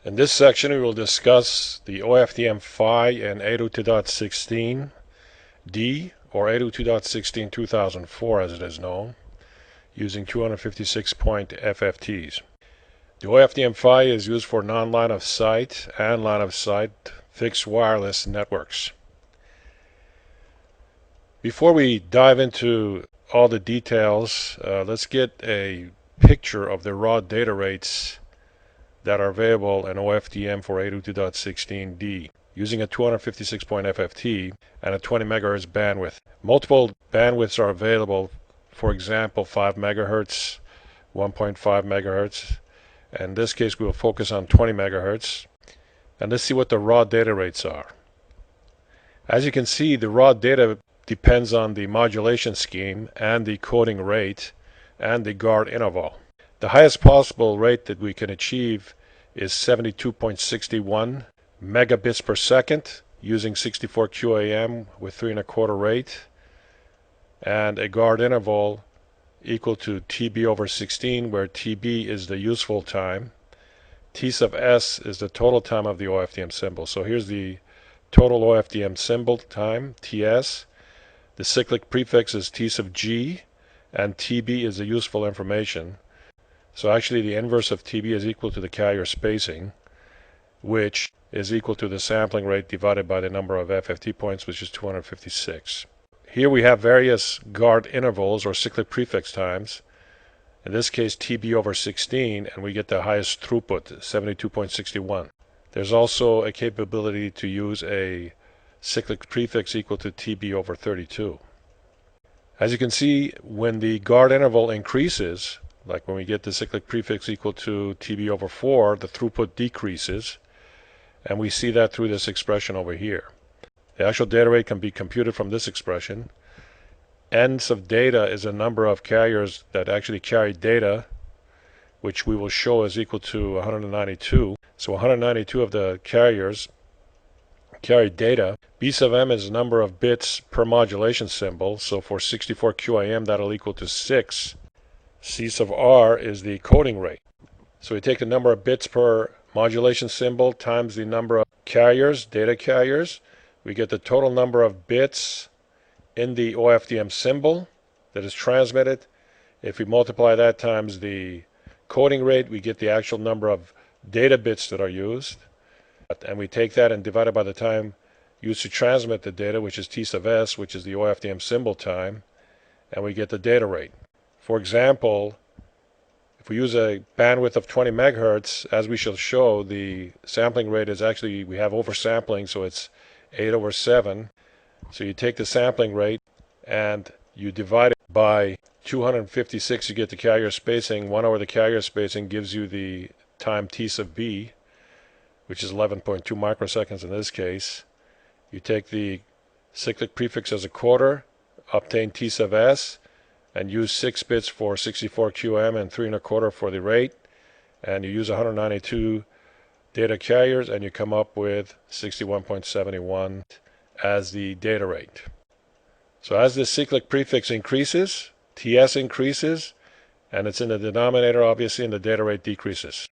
In this section we will discuss the OFDM PHY and 802.16d or 802.16 2004 as it is known, using 256 point FFTs. The OFDM PHY is used for non-line of sight and line of sight fixed wireless networks. Before we dive into all the details, let's get a picture of the raw data rates that are available in OFDM for 802.16d using a 256 point FFT and a 20 MHz bandwidth. Multiple bandwidths are available, for example 5 MHz, 1.5 MHz. In this case we will focus on 20 MHz, and let's see what the raw data rates are. As you can see, the raw data depends on the modulation scheme and the coding rate and the guard interval. The highest possible rate that we can achieve is 72.61 megabits per second using 64 QAM with 3 1/4 rate and a guard interval equal to TB over 16, where TB is the useful time. T sub S is the total time of the OFDM symbol. So here's the total OFDM symbol time, TS. The cyclic prefix is T sub G, and TB is the useful information. So actually the inverse of TB is equal to the carrier spacing, which is equal to the sampling rate divided by the number of FFT points, which is 256. Here we have various guard intervals or cyclic prefix times. In this case TB over 16, and we get the highest throughput, 72.61. There's also a capability to use a cyclic prefix equal to TB over 32. As you can see, when the guard interval increases, like when we get the cyclic prefix equal to TB over 4, the throughput decreases, and we see that through this expression over here. The actual data rate can be computed from this expression. Ends of data is a number of carriers that actually carry data, which we will show is equal to 192. So 192 of the carriers carry data. B sub m is the number of bits per modulation symbol, so for 64 QAM that'll equal to 6. C sub r is the coding rate. So we take the number of bits per modulation symbol times the number of carriers, data carriers. We get the total number of bits in the OFDM symbol that is transmitted. If we multiply that times the coding rate, we get the actual number of data bits that are used. And we take that and divide it by the time used to transmit the data, which is T sub S, which is the OFDM symbol time, and we get the data rate. For example, if we use a bandwidth of 20 megahertz, as we shall show, the sampling rate is actually, we have oversampling, so it's 8 over 7. So you take the sampling rate and you divide it by 256, you get the carrier spacing. 1 over the carrier spacing gives you the time T sub B, which is 11.2 microseconds in this case. You take the cyclic prefix as a quarter, obtain T sub S, and use 6 bits for 64 QM and 3 1/4 for the rate, and you use 192 data carriers, and you come up with 61.71 as the data rate. So as the cyclic prefix increases, TS increases, and it's in the denominator obviously, and the data rate decreases.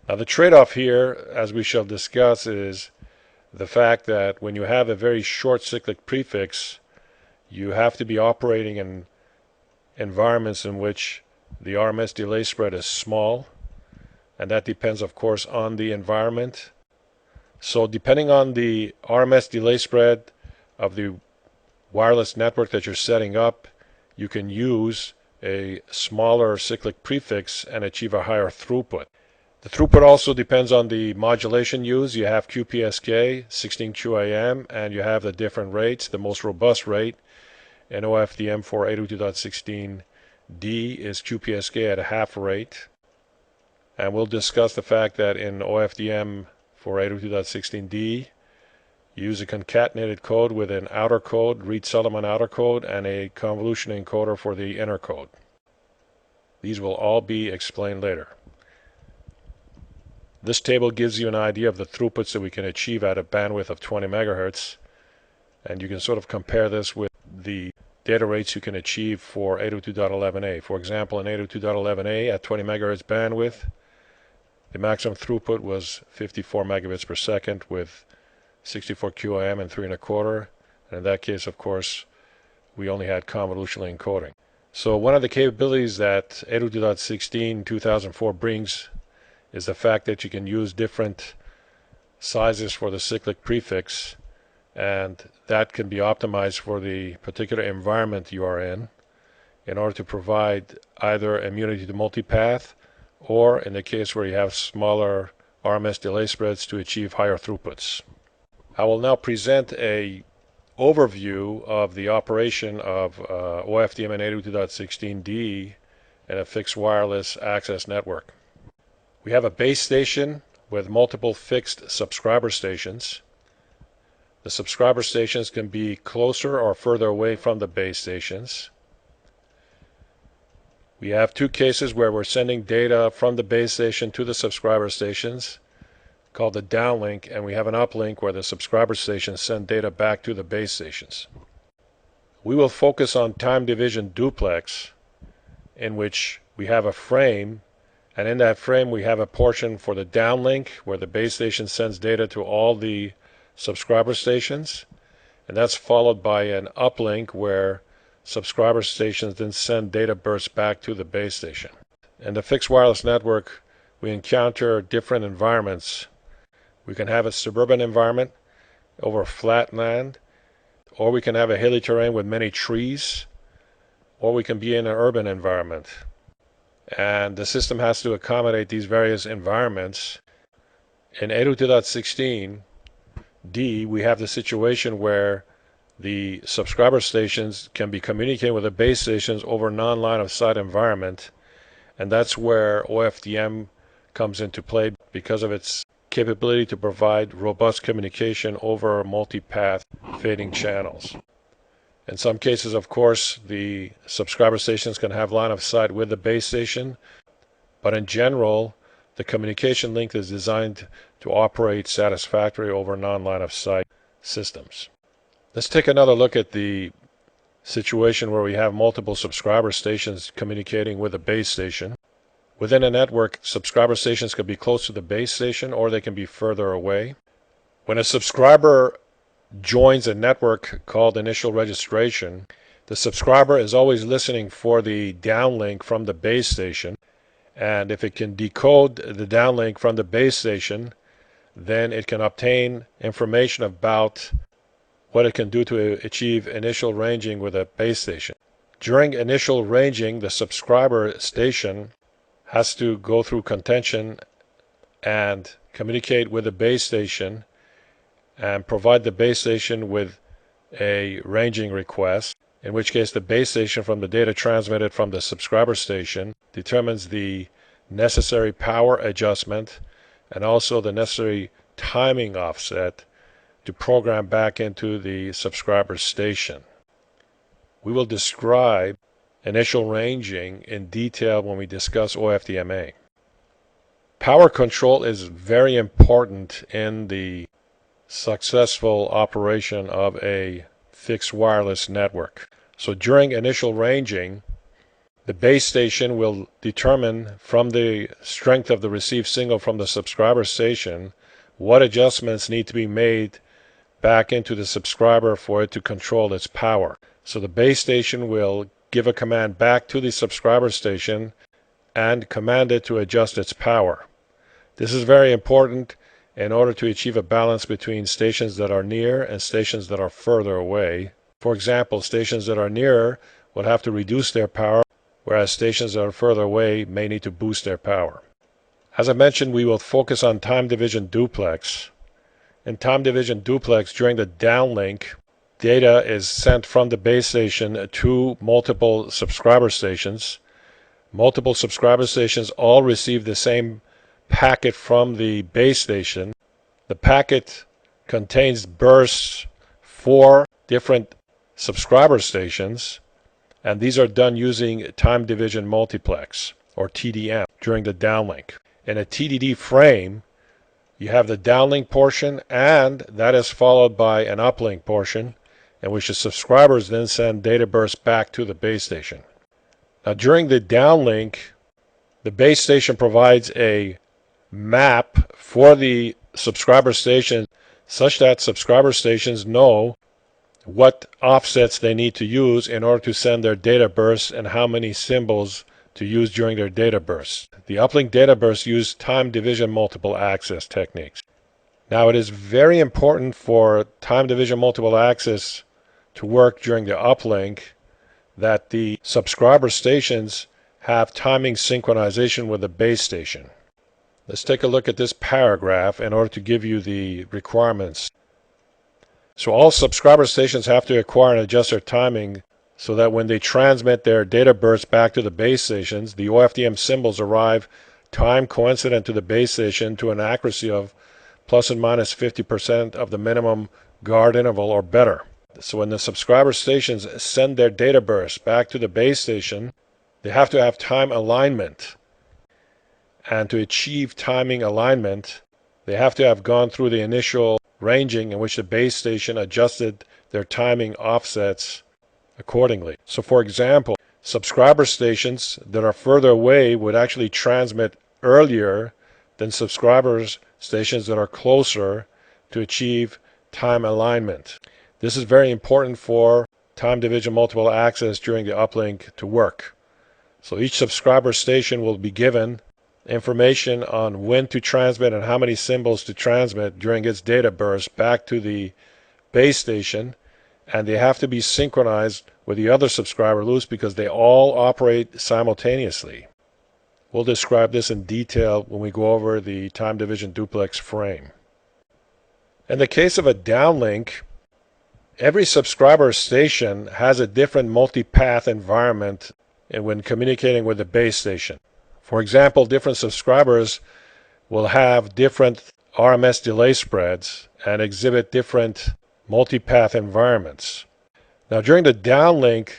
Now the trade-off here, as we shall discuss, is the fact that when you have a very short cyclic prefix, you have to be operating in environments in which the RMS delay spread is small, and that depends of course on the environment. So depending on the RMS delay spread of the wireless network that you're setting up, you can use a smaller cyclic prefix and achieve a higher throughput. The throughput also depends on the modulation used. You have QPSK, 16 QAM, and you have the different rates. The most robust rate in OFDM for 802.16d is QPSK at a half rate. And we'll discuss the fact that in OFDM for 802.16d, you use a concatenated code with an outer code, Reed-Solomon outer code, and a convolution encoder for the inner code. These will all be explained later. This table gives you an idea of the throughputs that we can achieve at a bandwidth of 20 megahertz, and you can sort of compare this with the data rates you can achieve for 802.11a. For example, in 802.11a at 20 megahertz bandwidth, The maximum throughput was 54 megabits per second with 64 QAM and 3 1/4. And in that case, of course, we only had convolutional encoding. So one of the capabilities that 802.16 2004 brings is the fact that you can use different sizes for the cyclic prefix, and that can be optimized for the particular environment you are in order to provide either immunity to multipath, or in the case where you have smaller RMS delay spreads, to achieve higher throughputs. I will now present a overview of the operation of OFDM and 802.16d in a fixed wireless access network. We have a base station with multiple fixed subscriber stations. The subscriber stations can be closer or further away from the base stations. We have two cases where we're sending data from the base station to the subscriber stations, called the downlink, and we have an uplink where the subscriber stations send data back to the base stations. We will focus on time division duplex, in which we have a frame, and in that frame we have a portion for the downlink where the base station sends data to all the subscriber stations, and that's followed by an uplink where subscriber stations then send data bursts back to the base station. In the fixed wireless network, we encounter different environments. We can have a suburban environment over flat land, or we can have a hilly terrain with many trees, or we can be in an urban environment. And the system has to accommodate these various environments. In 802.16d, we have the situation where the subscriber stations can be communicating with the base stations over non-line of sight environment, and that's where OFDM comes into play because of its capability to provide robust communication over multipath fading channels. In some cases, of course, the subscriber stations can have line of sight with the base station, but in general, the communication link is designed to operate satisfactorily over non-line of sight systems. Let's take another look at the situation where we have multiple subscriber stations communicating with a base station. Within a network, subscriber stations can be close to the base station or they can be further away. When a subscriber joins a network called initial registration, the subscriber is always listening for the downlink from the base station, and if it can decode the downlink from the base station, then it can obtain information about what it can do to achieve initial ranging with a base station. During initial ranging, the subscriber station has to go through contention and communicate with the base station and provide the base station with a ranging request, in which case the base station, from the data transmitted from the subscriber station, determines the necessary power adjustment and also the necessary timing offset to program back into the subscriber station. We will describe initial ranging in detail when we discuss OFDMA. Power control is very important in the successful operation of a fixed wireless network. So during initial ranging, the base station will determine from the strength of the received signal from the subscriber station what adjustments need to be made back into the subscriber for it to control its power. So the base station will give a command back to the subscriber station and command it to adjust its power. This is very important in order to achieve a balance between stations that are near and stations that are further away. For example, stations that are nearer will have to reduce their power, whereas stations that are further away may need to boost their power. As I mentioned, we will focus on time division duplex. In time division duplex, during the downlink, data is sent from the base station to multiple subscriber stations. Multiple subscriber stations all receive the same packet from the base station. The packet contains bursts for different subscriber stations, and these are done using time division multiplex, or TDM, during the downlink. In a Tdd frame, you have the downlink portion, and that is followed by an uplink portion, in which the subscribers then send data bursts back to the base station. Now during the downlink, the base station provides a map for the subscriber station such that subscriber stations know what offsets they need to use in order to send their data bursts and how many symbols to use during their data bursts. The uplink data bursts use time division multiple access techniques. Now it is very important for time division multiple access to work during the uplink that the subscriber stations have timing synchronization with the base station. Let's take a look at this paragraph in order to give you the requirements. So all subscriber stations have to acquire and adjust their timing so that when they transmit their data bursts back to the base stations, the OFDM symbols arrive time coincident to the base station to an accuracy of plus and minus 50% of the minimum guard interval or better. So when the subscriber stations send their data bursts back to the base station, they have to have time alignment. And to achieve timing alignment, they have to have gone through the initial ranging in which the base station adjusted their timing offsets accordingly. So for example, subscriber stations that are further away would actually transmit earlier than subscribers stations that are closer to achieve time alignment. This is very important for time division multiple access during the uplink to work. So each subscriber station will be given information on when to transmit and how many symbols to transmit during its data burst back to the base station, and they have to be synchronized with the other subscriber loops because they all operate simultaneously. We'll describe this in detail when we go over the time division duplex frame. In the case of a downlink, every subscriber station has a different multipath environment when communicating with the base station. For example, different subscribers will have different RMS delay spreads and exhibit different multipath environments. Now during the downlink,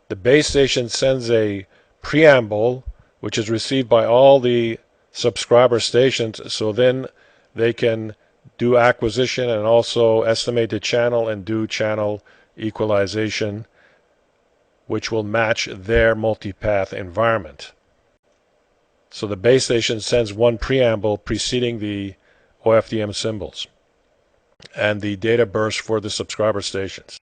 the base station sends a preamble which is received by all the subscriber stations, so then they can do acquisition and also estimate the channel and do channel equalization, which will match their multipath environment. So the base station sends one preamble preceding the OFDM symbols and the data burst for the subscriber stations.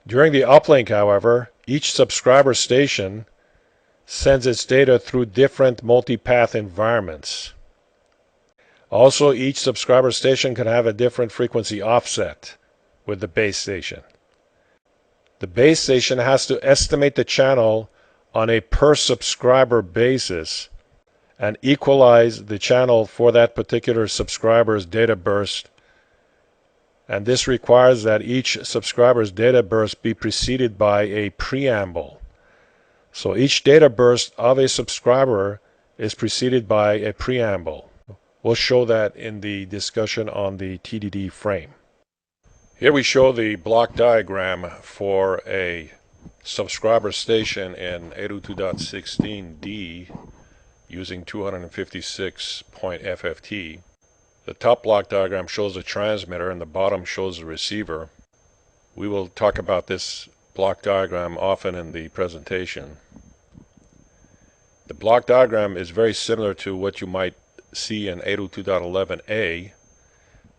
During the uplink, however, each subscriber station sends its data through different multipath environments. Also, each subscriber station can have a different frequency offset with the base station. The base station has to estimate the channel on a per subscriber basis and equalize the channel for that particular subscriber's data burst, and this requires that each subscriber's data burst be preceded by a preamble. So each data burst of a subscriber is preceded by a preamble. We'll show that in the discussion on the Tdd frame. Here we show the block diagram for a subscriber station in 802.16d using 256.FFT. The top block diagram shows the transmitter and the bottom shows the receiver. We will talk about this block diagram often in the presentation. The block diagram is very similar to what you might see in 802.11a.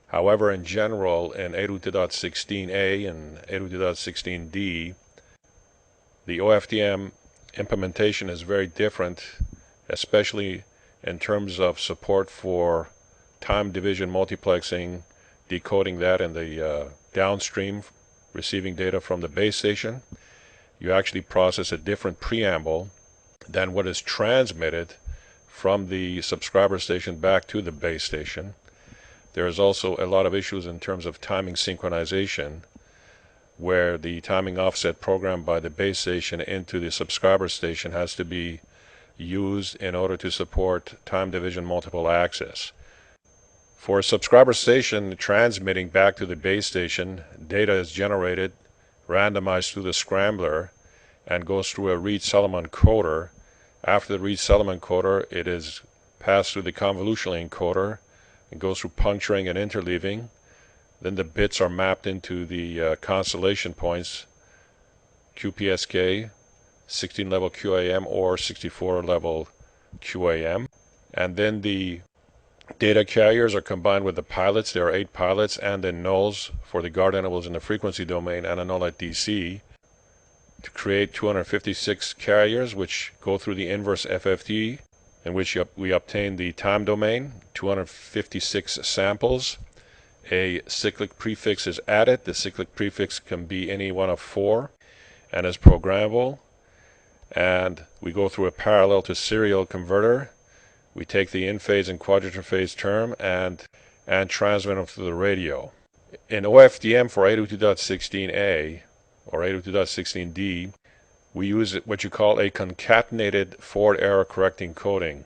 However, in general, in 802.16a and 802.16d, the OFDM implementation is very different, especially in terms of support for time division multiplexing, decoding that in the downstream, receiving data from the base station. You actually process a different preamble than what is transmitted from the subscriber station back to the base station. There is also a lot of issues in terms of timing synchronization, where the timing offset programmed by the base station into the subscriber station has to be used in order to support time division multiple access. For a subscriber station transmitting back to the base station, data is generated, randomized through the scrambler, and goes through a Reed-Solomon encoder. After the Reed-Solomon encoder, it is passed through the convolutional encoder. It goes through puncturing and interleaving. Then the bits are mapped into the constellation points, QPSK, 16-level QAM or 64-level QAM. And then the Data carriers are combined with the pilots. There are 8 pilots and then nulls for the guard intervals in the frequency domain and a null at DC to create 256 carriers which go through the inverse FFT, in which we obtain the time domain, 256 samples. A cyclic prefix is added. The cyclic prefix can be any one of 4 and is programmable. And we go through a parallel to serial converter. We take the in-phase and quadrinterphase term and transmit them through the radio. In OFDM for 802.16a or 802.16d, we use what you call a concatenated forward error correcting coding,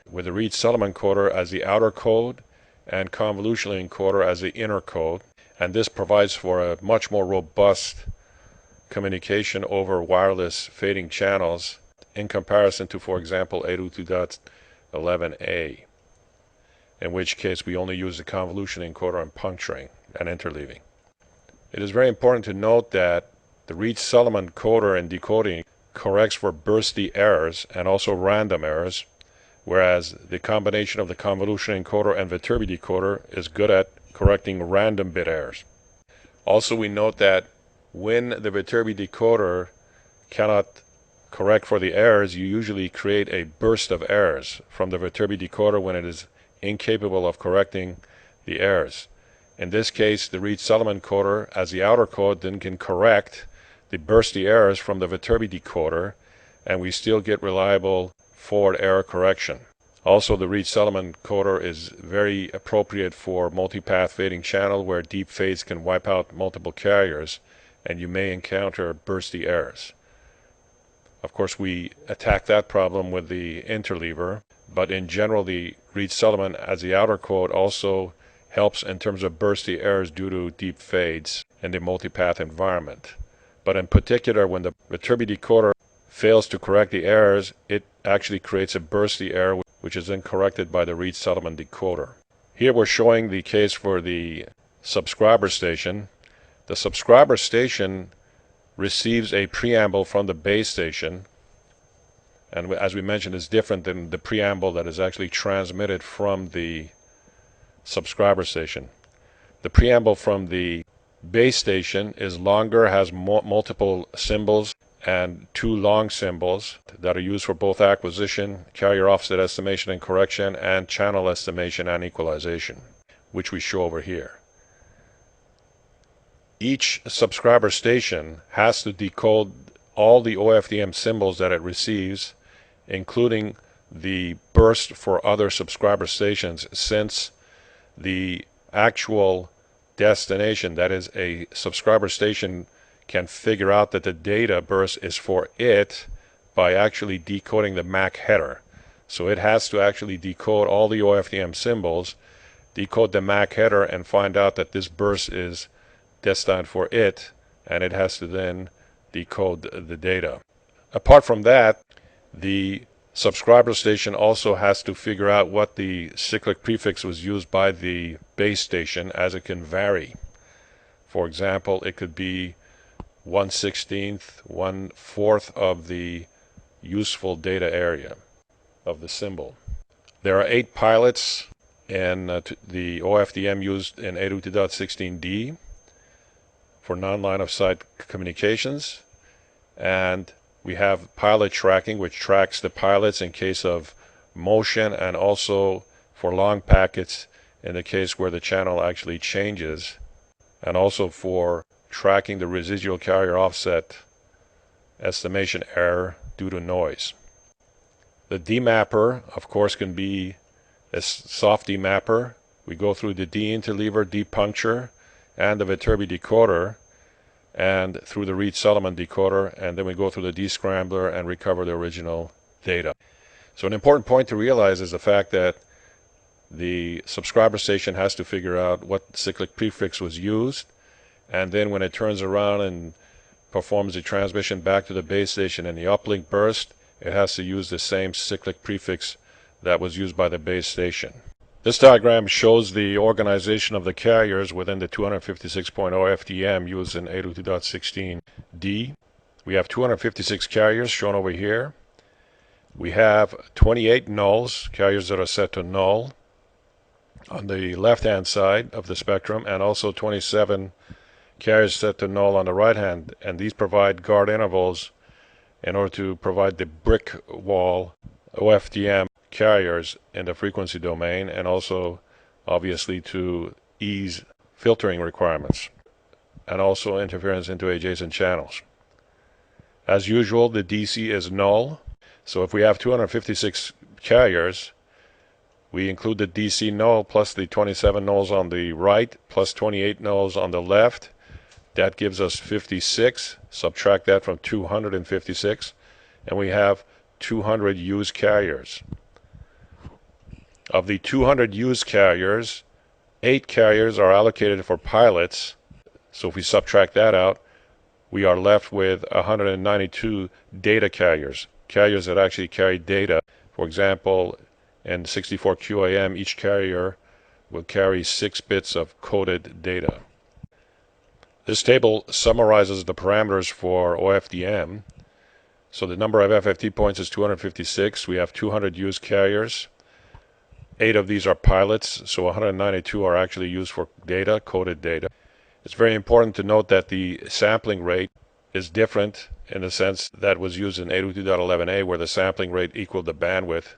with the Reed-Solomon encoder as the outer code and convolutional encoder as the inner code. And this provides for a much more robust communication over wireless fading channels in comparison to, for example, 802.11a, in which case we only use the convolutional encoder and puncturing and interleaving. It is very important to note that the Reed-Solomon encoder and decoding corrects for bursty errors and also random errors, whereas the combination of the convolutional encoder and Viterbi decoder is good at correcting random bit errors. Also, we note that when the Viterbi decoder cannot correct for the errors, you usually create a burst of errors from the Viterbi decoder when it is incapable of correcting the errors. In this case, the Reed-Solomon encoder as the outer code then can correct the bursty errors from the Viterbi decoder, and we still get reliable forward error correction. Also, the Reed-Solomon encoder is very appropriate for multipath fading channel where deep fades can wipe out multiple carriers and you may encounter bursty errors. Of course, we attack that problem with the interleaver, but in general the Reed-Solomon as the outer code also helps in terms of bursty errors due to deep fades in the multipath environment. But in particular, when the Viterbi decoder fails to correct the errors, it actually creates a bursty error which is then corrected by the Reed-Solomon decoder. Here we're showing the case for the subscriber station. The subscriber station receives a preamble from the base station, and as we mentioned, is different than the preamble that is actually transmitted from the subscriber station. The preamble from the base station is longer, has multiple symbols and 2 long symbols that are used for both acquisition, carrier offset estimation and correction, and channel estimation and equalization, which we show over here. Each subscriber station has to decode all the OFDM symbols that it receives, including the burst for other subscriber stations, since the actual destination, that is, a subscriber station can figure out that the data burst is for it by actually decoding the MAC header. So it has to actually decode all the OFDM symbols, decode the MAC header, and find out that this burst is destined for it, and it has to then decode the data. Apart from that, the subscriber station also has to figure out what the cyclic prefix was used by the base station, as it can vary. For example, it could be 1/16, 1/4 of the useful data area of the symbol. There are 8 pilots in the OFDM used in 802.16d for non-line of sight communications, and we have pilot tracking, which tracks the pilots in case of motion, and also for long packets in the case where the channel actually changes, and also for tracking the residual carrier offset estimation error due to noise. The demapper, of course, can be a soft demapper. We go through the de-interleaver, de-puncture, and the Viterbi decoder, and through the Reed-Solomon decoder, and then we go through the de-scrambler and recover the original data. So an important point to realize is the fact that the subscriber station has to figure out what cyclic prefix was used, and then when it turns around and performs the transmission back to the base station in the uplink burst, it has to use the same cyclic prefix that was used by the base station. This diagram shows the organization of the carriers within the 256.0 FDM used in 802.16d. We have 256 carriers shown over here. We have 28 nulls, carriers that are set to null. on the left-hand side of the spectrum, and also 27 carriers set to null on the right hand, and these provide guard intervals in order to provide the brick wall OFDM carriers in the frequency domain, and also obviously to ease filtering requirements and also interference into adjacent channels. As usual, the DC is null, so if we have 256 carriers, we include the DC null plus the 27 nulls on the right plus 28 nulls on the left. That gives us 56. Subtract that from 256, and we have 200 used carriers. Of the 200 used carriers, 8 carriers are allocated for pilots. So if we subtract that out, we are left with 192 data carriers, carriers that actually carry data. For example, in 64 QAM, each carrier will carry 6 bits of coded data. This table summarizes the parameters for OFDM. So the number of FFT points is 256. We have 200 used carriers. 8 of these are pilots, so 192 are actually used for data, coded data. It's very important to note that the sampling rate is different in the sense that was used in 802.11a, where the sampling rate equaled the bandwidth.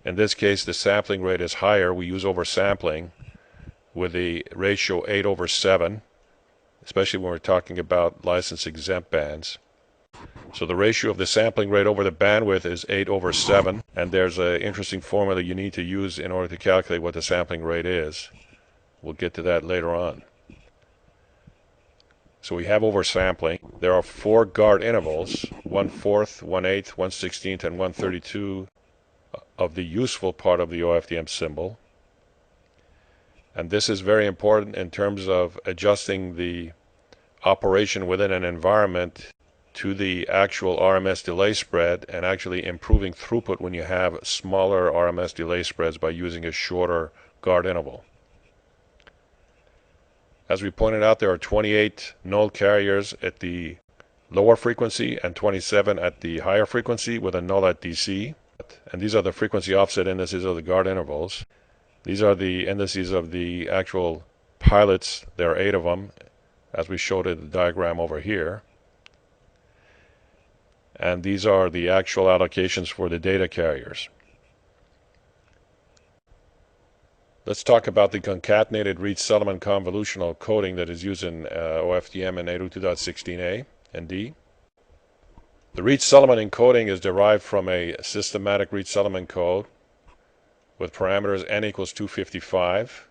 In this case, the sampling rate is higher. We use oversampling with the ratio 8/7, especially when we're talking about license exempt bands. So the ratio of the sampling rate over the bandwidth is 8/7, and there's an interesting formula you need to use in order to calculate what the sampling rate is. We'll get to that later on. So we have oversampling. There are 4 guard intervals, 1/4, 1/8, 1/16, and 1/32 of the useful part of the OFDM symbol. And this is very important in terms of adjusting the operation within an environment to the actual RMS delay spread, and actually improving throughput when you have smaller RMS delay spreads by using a shorter guard interval. As we pointed out, there are 28 null carriers at the lower frequency and 27 at the higher frequency with a null at DC. And these are the frequency offset indices of the guard intervals. These are the indices of the actual pilots. There are 8 of them, as we showed in the diagram over here. And these are the actual allocations for the data carriers. Let's talk about the concatenated Reed-Solomon convolutional coding that is used in OFDM and 802.16a and d. The Reed-Solomon encoding is derived from a systematic Reed-Solomon code with parameters n equals 255,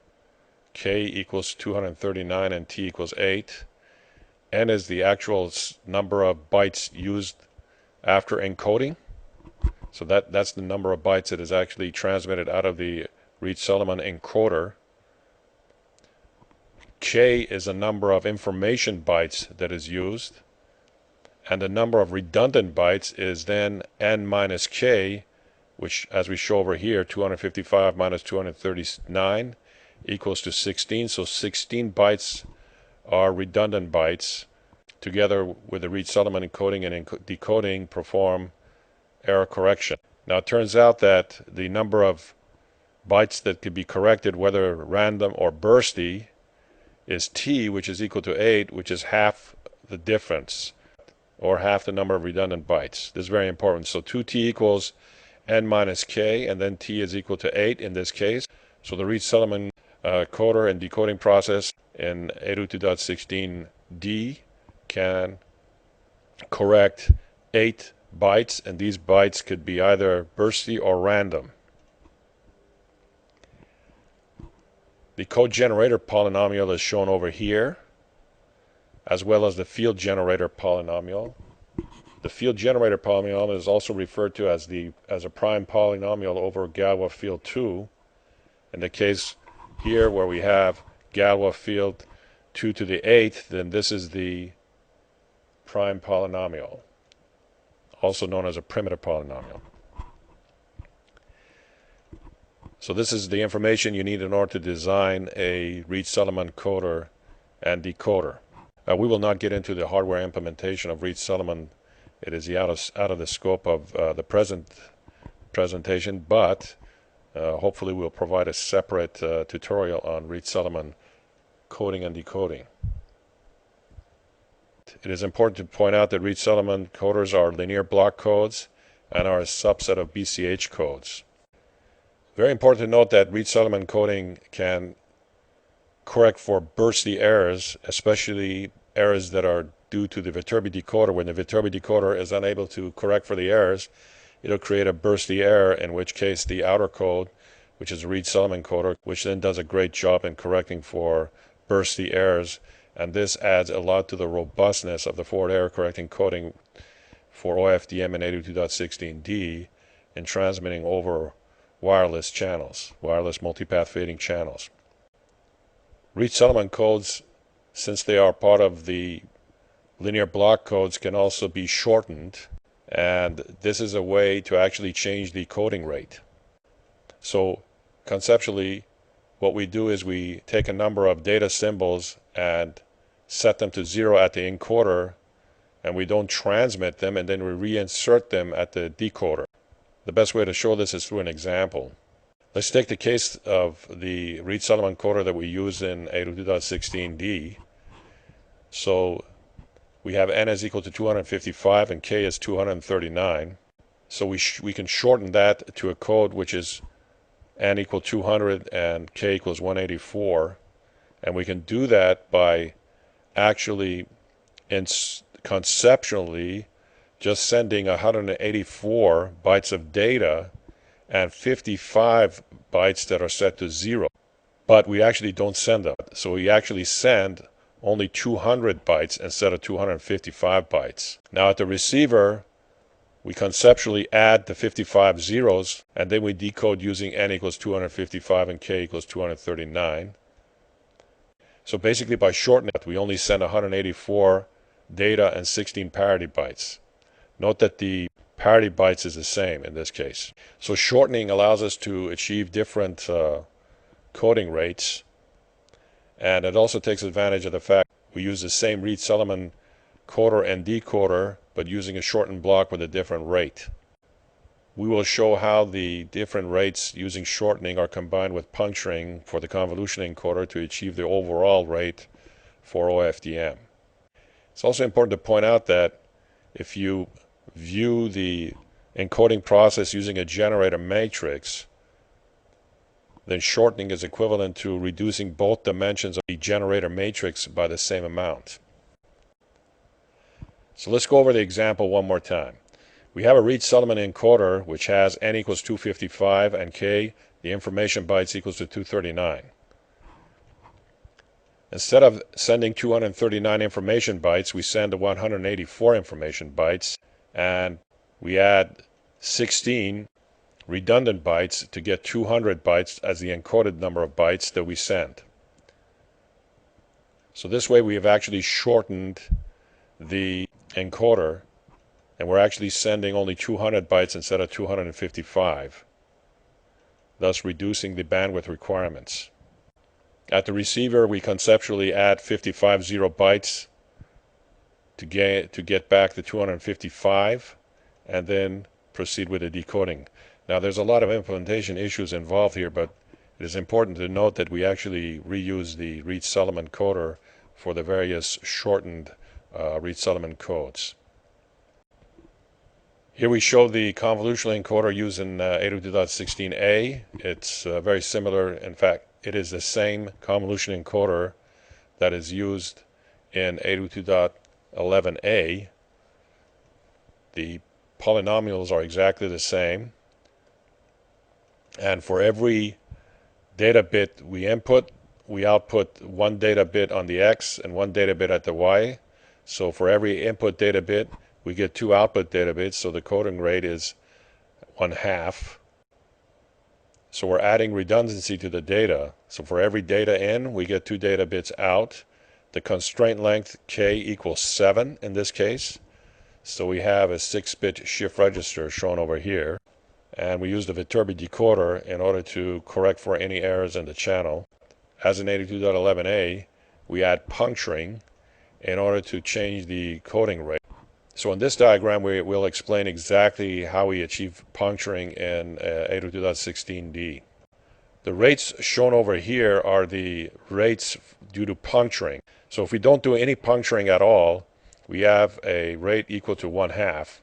k equals 239, and t equals 8. N is the actual number of bytes used after encoding. So that's the number of bytes that is actually transmitted out of the Reed-Solomon encoder. K is the number of information bytes that is used, and the number of redundant bytes is then n minus k, which, as we show over here, 255 minus 239 equals to 16. So 16 bytes are redundant bytes. Together with the Reed-Solomon encoding and decoding, perform error correction. Now it turns out that the number of bytes that could be corrected, whether random or bursty, is t, which is equal to 8, which is half the difference, or half the number of redundant bytes. This is very important. So 2t equals n minus k, and then t is equal to 8 in this case. So the Reed-Solomon coder and decoding process in 802.16d can correct 8 bytes, and these bytes could be either bursty or random. The code generator polynomial is shown over here, as well as the field generator polynomial. The field generator polynomial is also referred to as a prime polynomial over Galois field 2. In the case here where we have Galois field 2 to the 8th, then this is the prime polynomial, also known as a primitive polynomial. So this is the information you need in order to design a Reed-Solomon coder and decoder. We will not get into the hardware implementation of Reed-Solomon. It is out of the scope of the present presentation, but Hopefully we'll provide a separate tutorial on Reed-Solomon coding and decoding. It is important to point out that Reed-Solomon coders are linear block codes and are a subset of BCH codes. Very important to note that Reed-Solomon coding can correct for bursty errors, especially errors that are due to the Viterbi decoder. When the Viterbi decoder is unable to correct for the errors, it'll create a bursty error, in which case the outer code, which is a Reed-Solomon coder, which then does a great job in correcting for bursty errors, and this adds a lot to the robustness of the forward error correcting coding for OFDM and 802.16d in transmitting over wireless channels, wireless multipath fading channels. Reed-Solomon codes, since they are part of the linear block codes, can also be shortened, and this is a way to actually change the coding rate. So conceptually, what we do is we take a number of data symbols and set them to 0 at the encoder, and we don't transmit them, and then we reinsert them at the decoder. The best way to show this is through an example. Let's take the case of the Reed-Solomon coder that we use in 802.16d. So we have n is equal to 255 and k is 239. So we can shorten that to a code which is n equal 200 and k equals 184. And we can do that by actually conceptually just sending 184 bytes of data and 55 bytes that are set to 0. But we actually don't send them. So we actually send only 200 bytes instead of 255 bytes. Now at the receiver, we conceptually add the 55 zeros, and then we decode using n equals 255 and k equals 239. So basically by shortening it, we only send 184 data and 16 parity bytes. Note that the parity bytes is the same in this case. So shortening allows us to achieve different coding rates, and it also takes advantage of the fact we use the same Reed-Solomon coder and decoder, but using a shortened block with a different rate. We will show how the different rates using shortening are combined with puncturing for the convolutional encoder to achieve the overall rate for OFDM. It's also important to point out that if you view the encoding process using a generator matrix, then shortening is equivalent to reducing both dimensions of the generator matrix by the same amount. So let's go over the example one more time. We have a Reed-Solomon encoder which has n equals 255 and k, the information bytes, equals to 239. Instead of sending 239 information bytes, we send 184 information bytes, and we add 16 redundant bytes to get 200 bytes as the encoded number of bytes that we send. So this way we have actually shortened the encoder, and we're actually sending only 200 bytes instead of 255, thus reducing the bandwidth requirements. At the receiver, we conceptually add 55 0 bytes to get back the 255, and then proceed with the decoding. Now there's a lot of implementation issues involved here, but it is important to note that we actually reuse the Reed-Solomon coder for the various shortened Reed-Solomon codes. Here we show the convolutional encoder used in 802.16a. It's very similar. In fact, it is the same convolutional encoder that is used in 802.11a. The polynomials are exactly the same. And for every data bit we input, we output one data bit on the X and one data bit at the Y. So for every input data bit, we get 2 output data bits, so the coding rate is 1/2. So we're adding redundancy to the data. So for every data in, we get 2 data bits out. The constraint length k equals 7 in this case. So we have a 6-bit shift register shown over here. And we use the Viterbi decoder in order to correct for any errors in the channel. As in 802.11a, we add puncturing in order to change the coding rate. So in this diagram, we will explain exactly how we achieve puncturing in 802.16d. The rates shown over here are the rates due to puncturing. So if we don't do any puncturing at all, we have a rate equal to 1/2.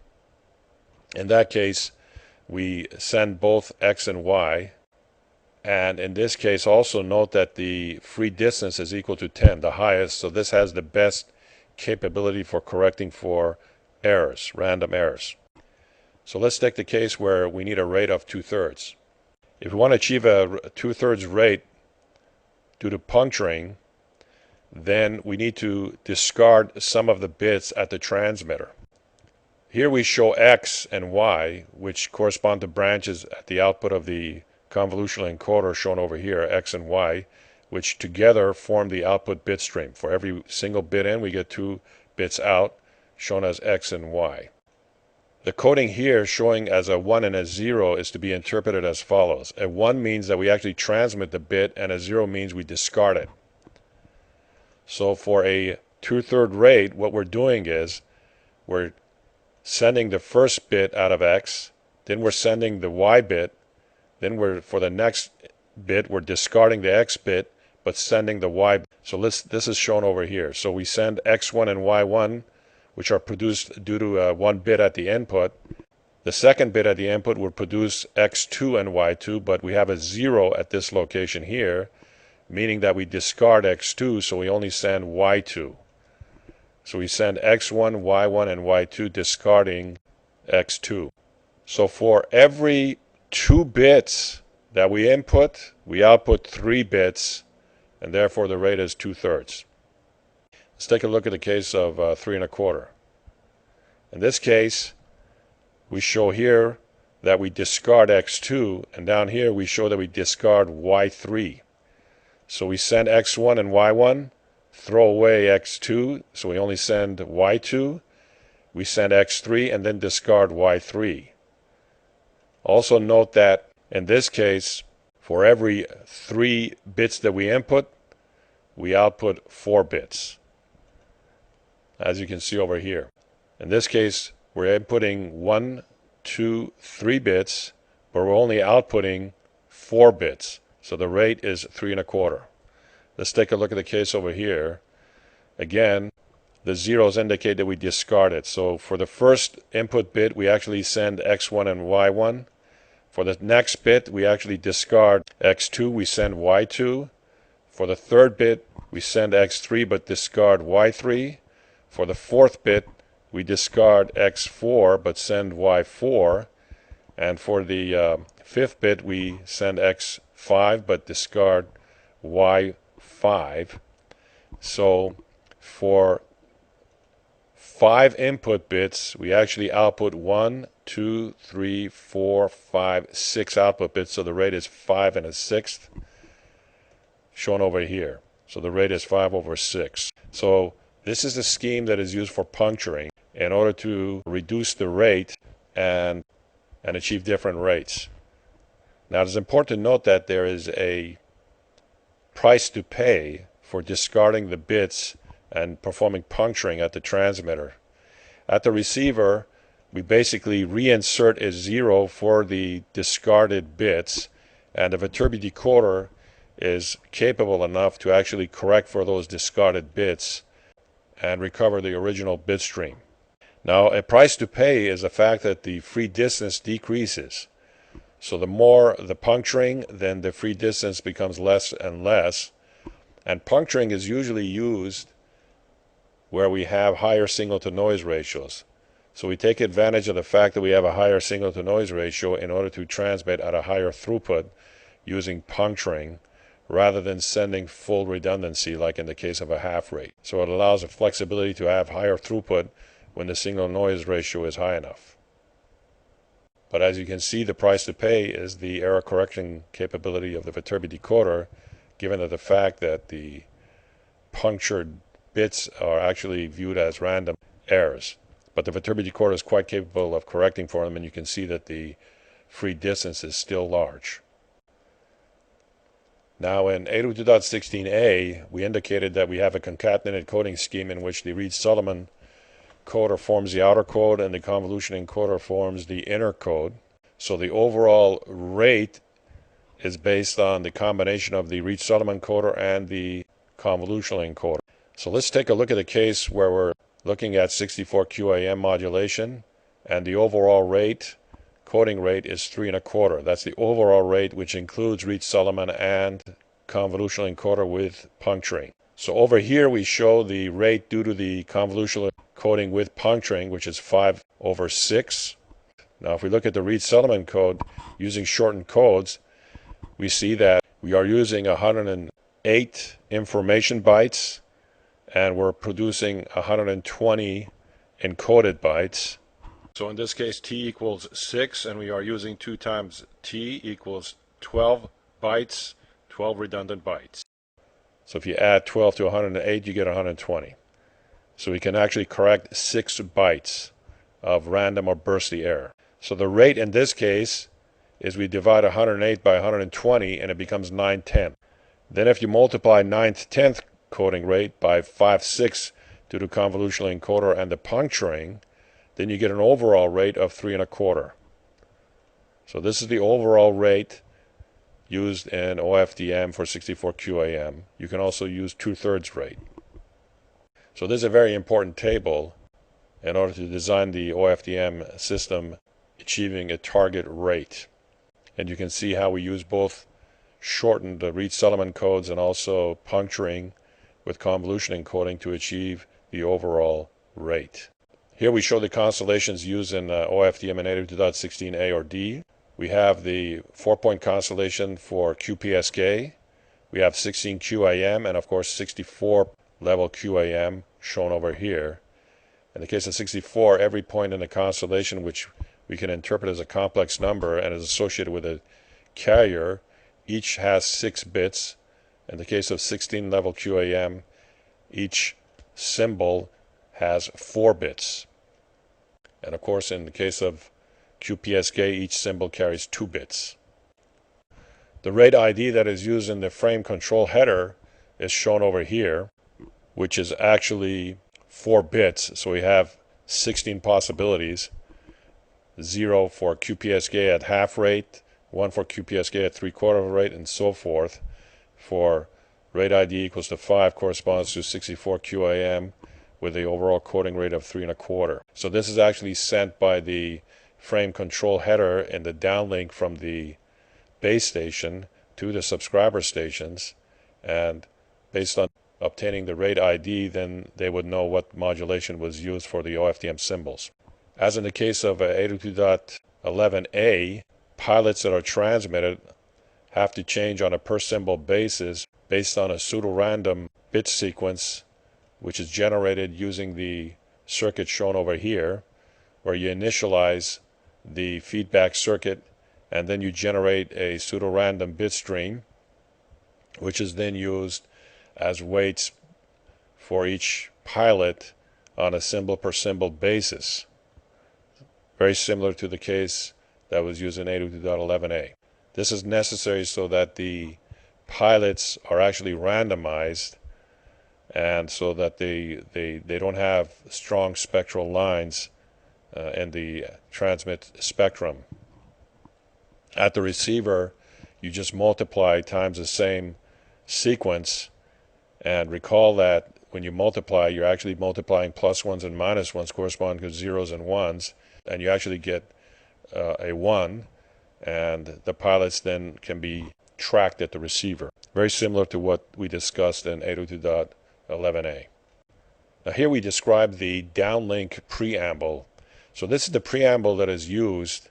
In that case, we send both x and y. And in this case, also note that the free distance is equal to 10, the highest. So this has the best capability for correcting for errors, random errors. So let's take the case where we need a rate of 2/3. If we want to achieve a 2/3 rate due to puncturing, then we need to discard some of the bits at the transmitter. Here we show x and y, which correspond to branches at the output of the convolutional encoder shown over here, x and y, which together form the output bit stream. For every single bit in, we get 2 bits out, shown as x and y. The coding here showing as a 1 and a 0 is to be interpreted as follows. A 1 means that we actually transmit the bit, and a 0 means we discard it. So for a 2/3 rate, what we're doing is we're sending the first bit out of x, then we're sending the y bit, then for the next bit, we're discarding the x bit, but sending the y. So this is shown over here. So we send x1 and y1, which are produced due to 1 bit at the input. The second bit at the input will produce x2 and y2, but we have a 0 at this location here, meaning that we discard x2, so we only send y2. So we send x1, y1, and y2, discarding x2. So for every 2 bits that we input, we output 3 bits, and therefore the rate is 2/3. Let's take a look at the case of 3 1/4. In this case, we show here that we discard x2, and down here we show that we discard y3. So we send x1 and y1, throw away x2, so we only send y2. We send x3 and then discard y3. Also note that in this case, for every 3 bits that we input, we output 4 bits, as you can see over here. In this case, we're inputting 1, 2, 3 bits, but we're only outputting 4 bits. So the rate is 3 1/4. Let's take a look at the case over here. Again, the zeros indicate that we discard it. So for the first input bit, we actually send x1 and y1. For the next bit, we actually discard x2, we send y2. For the third bit, we send x3 but discard y3. For the fourth bit, we discard x4 but send y4. And for the fifth bit, we send x5 but discard y5. So for 5 input bits, we actually output 1, 2, 3, 4, 5, 6 output bits. So the rate is 5 1/6, shown over here. So the rate is 5/6. So this is the scheme that is used for puncturing in order to reduce the rate and achieve different rates. Now it's important to note that there is a price to pay for discarding the bits and performing puncturing at the transmitter. At the receiver, we basically reinsert a 0 for the discarded bits, and the Viterbi decoder is capable enough to actually correct for those discarded bits and recover the original bit stream. Now, a price to pay is the fact that the free distance decreases. So the more the puncturing, then the free distance becomes less and less. And puncturing is usually used where we have higher signal-to-noise ratios. So we take advantage of the fact that we have a higher signal-to-noise ratio in order to transmit at a higher throughput using puncturing rather than sending full redundancy like in the case of a half rate. So it allows the flexibility to have higher throughput when the signal-noise ratio is high enough. But as you can see, the price to pay is the error correction capability of the Viterbi decoder, given that the fact that the punctured bits are actually viewed as random errors. But the Viterbi decoder is quite capable of correcting for them, and you can see that the free distance is still large. Now in 802.16a, we indicated that we have a concatenated coding scheme in which the Reed-Solomon encoder forms the outer code and the convolution encoder forms the inner code. So the overall rate is based on the combination of the Reed-Solomon encoder and the convolutional encoder. So let's take a look at a case where we're looking at 64 QAM modulation, and the overall rate, coding rate, is 3 1/4. That's the overall rate, which includes Reed-Solomon and convolutional encoder with puncturing. So over here we show the rate due to the convolutional coding with puncturing, which is 5/6. Now if we look at the Reed-Solomon code using shortened codes, we see that we are using 108 information bytes and we're producing 120 encoded bytes. So in this case t equals 6 and we are using 2 times t equals 12 bytes, 12 redundant bytes. So if you add 12 to 108 you get 120. So we can actually correct 6 bytes of random or bursty error. So the rate in this case is we divide 108 by 120 and it becomes 9/10. Then if you multiply 9/10 coding rate by 5/6 due to convolutional encoder and the puncturing, then you get an overall rate of 3 1/4. So this is the overall rate used in OFDM for 64 QAM. You can also use 2/3 rate. So this is a very important table in order to design the OFDM system achieving a target rate. And you can see how we use both shortened Reed-Solomon codes and also puncturing with convolution encoding to achieve the overall rate. Here we show the constellations used in OFDM and 802.16a or D. We have the 4-point constellation for QPSK. We have 16 QAM and of course 64 level QAM shown over here. In the case of 64, every point in the constellation, which we can interpret as a complex number and is associated with a carrier, each has 6 bits. In the case of 16 level QAM, each symbol has 4 bits. And of course, in the case of QPSK, each symbol carries 2 bits. The rate ID that is used in the frame control header is shown over here, which is actually 4 bits. So we have 16 possibilities. 0 for QPSK at half rate, 1 for QPSK at 3/4 rate, and so forth. For rate ID equals to 5 corresponds to 64 QAM with the overall coding rate of 3 1/4. So this is actually sent by the frame control header in the downlink from the base station to the subscriber stations, and based on obtaining the rate ID, then they would know what modulation was used for the OFDM symbols. As in the case of 802.11a, pilots that are transmitted have to change on a per symbol basis based on a pseudo-random bit sequence which is generated using the circuit shown over here, where you initialize the feedback circuit and then you generate a pseudo-random bit stream which is then used as weights for each pilot on a symbol per symbol basis. Very similar to the case that was used in 802.11a. This is necessary so that the pilots are actually randomized and so that they don't have strong spectral lines in the transmit spectrum. At the receiver, you just multiply times the same sequence, and recall that when you multiply, you're actually multiplying plus ones and minus ones corresponding to zeros and ones, and you actually get a 1, and the pilots then can be tracked at the receiver. Very similar to what we discussed in 802.11a. Now here we describe the Downlink Preamble. So this is the preamble that is used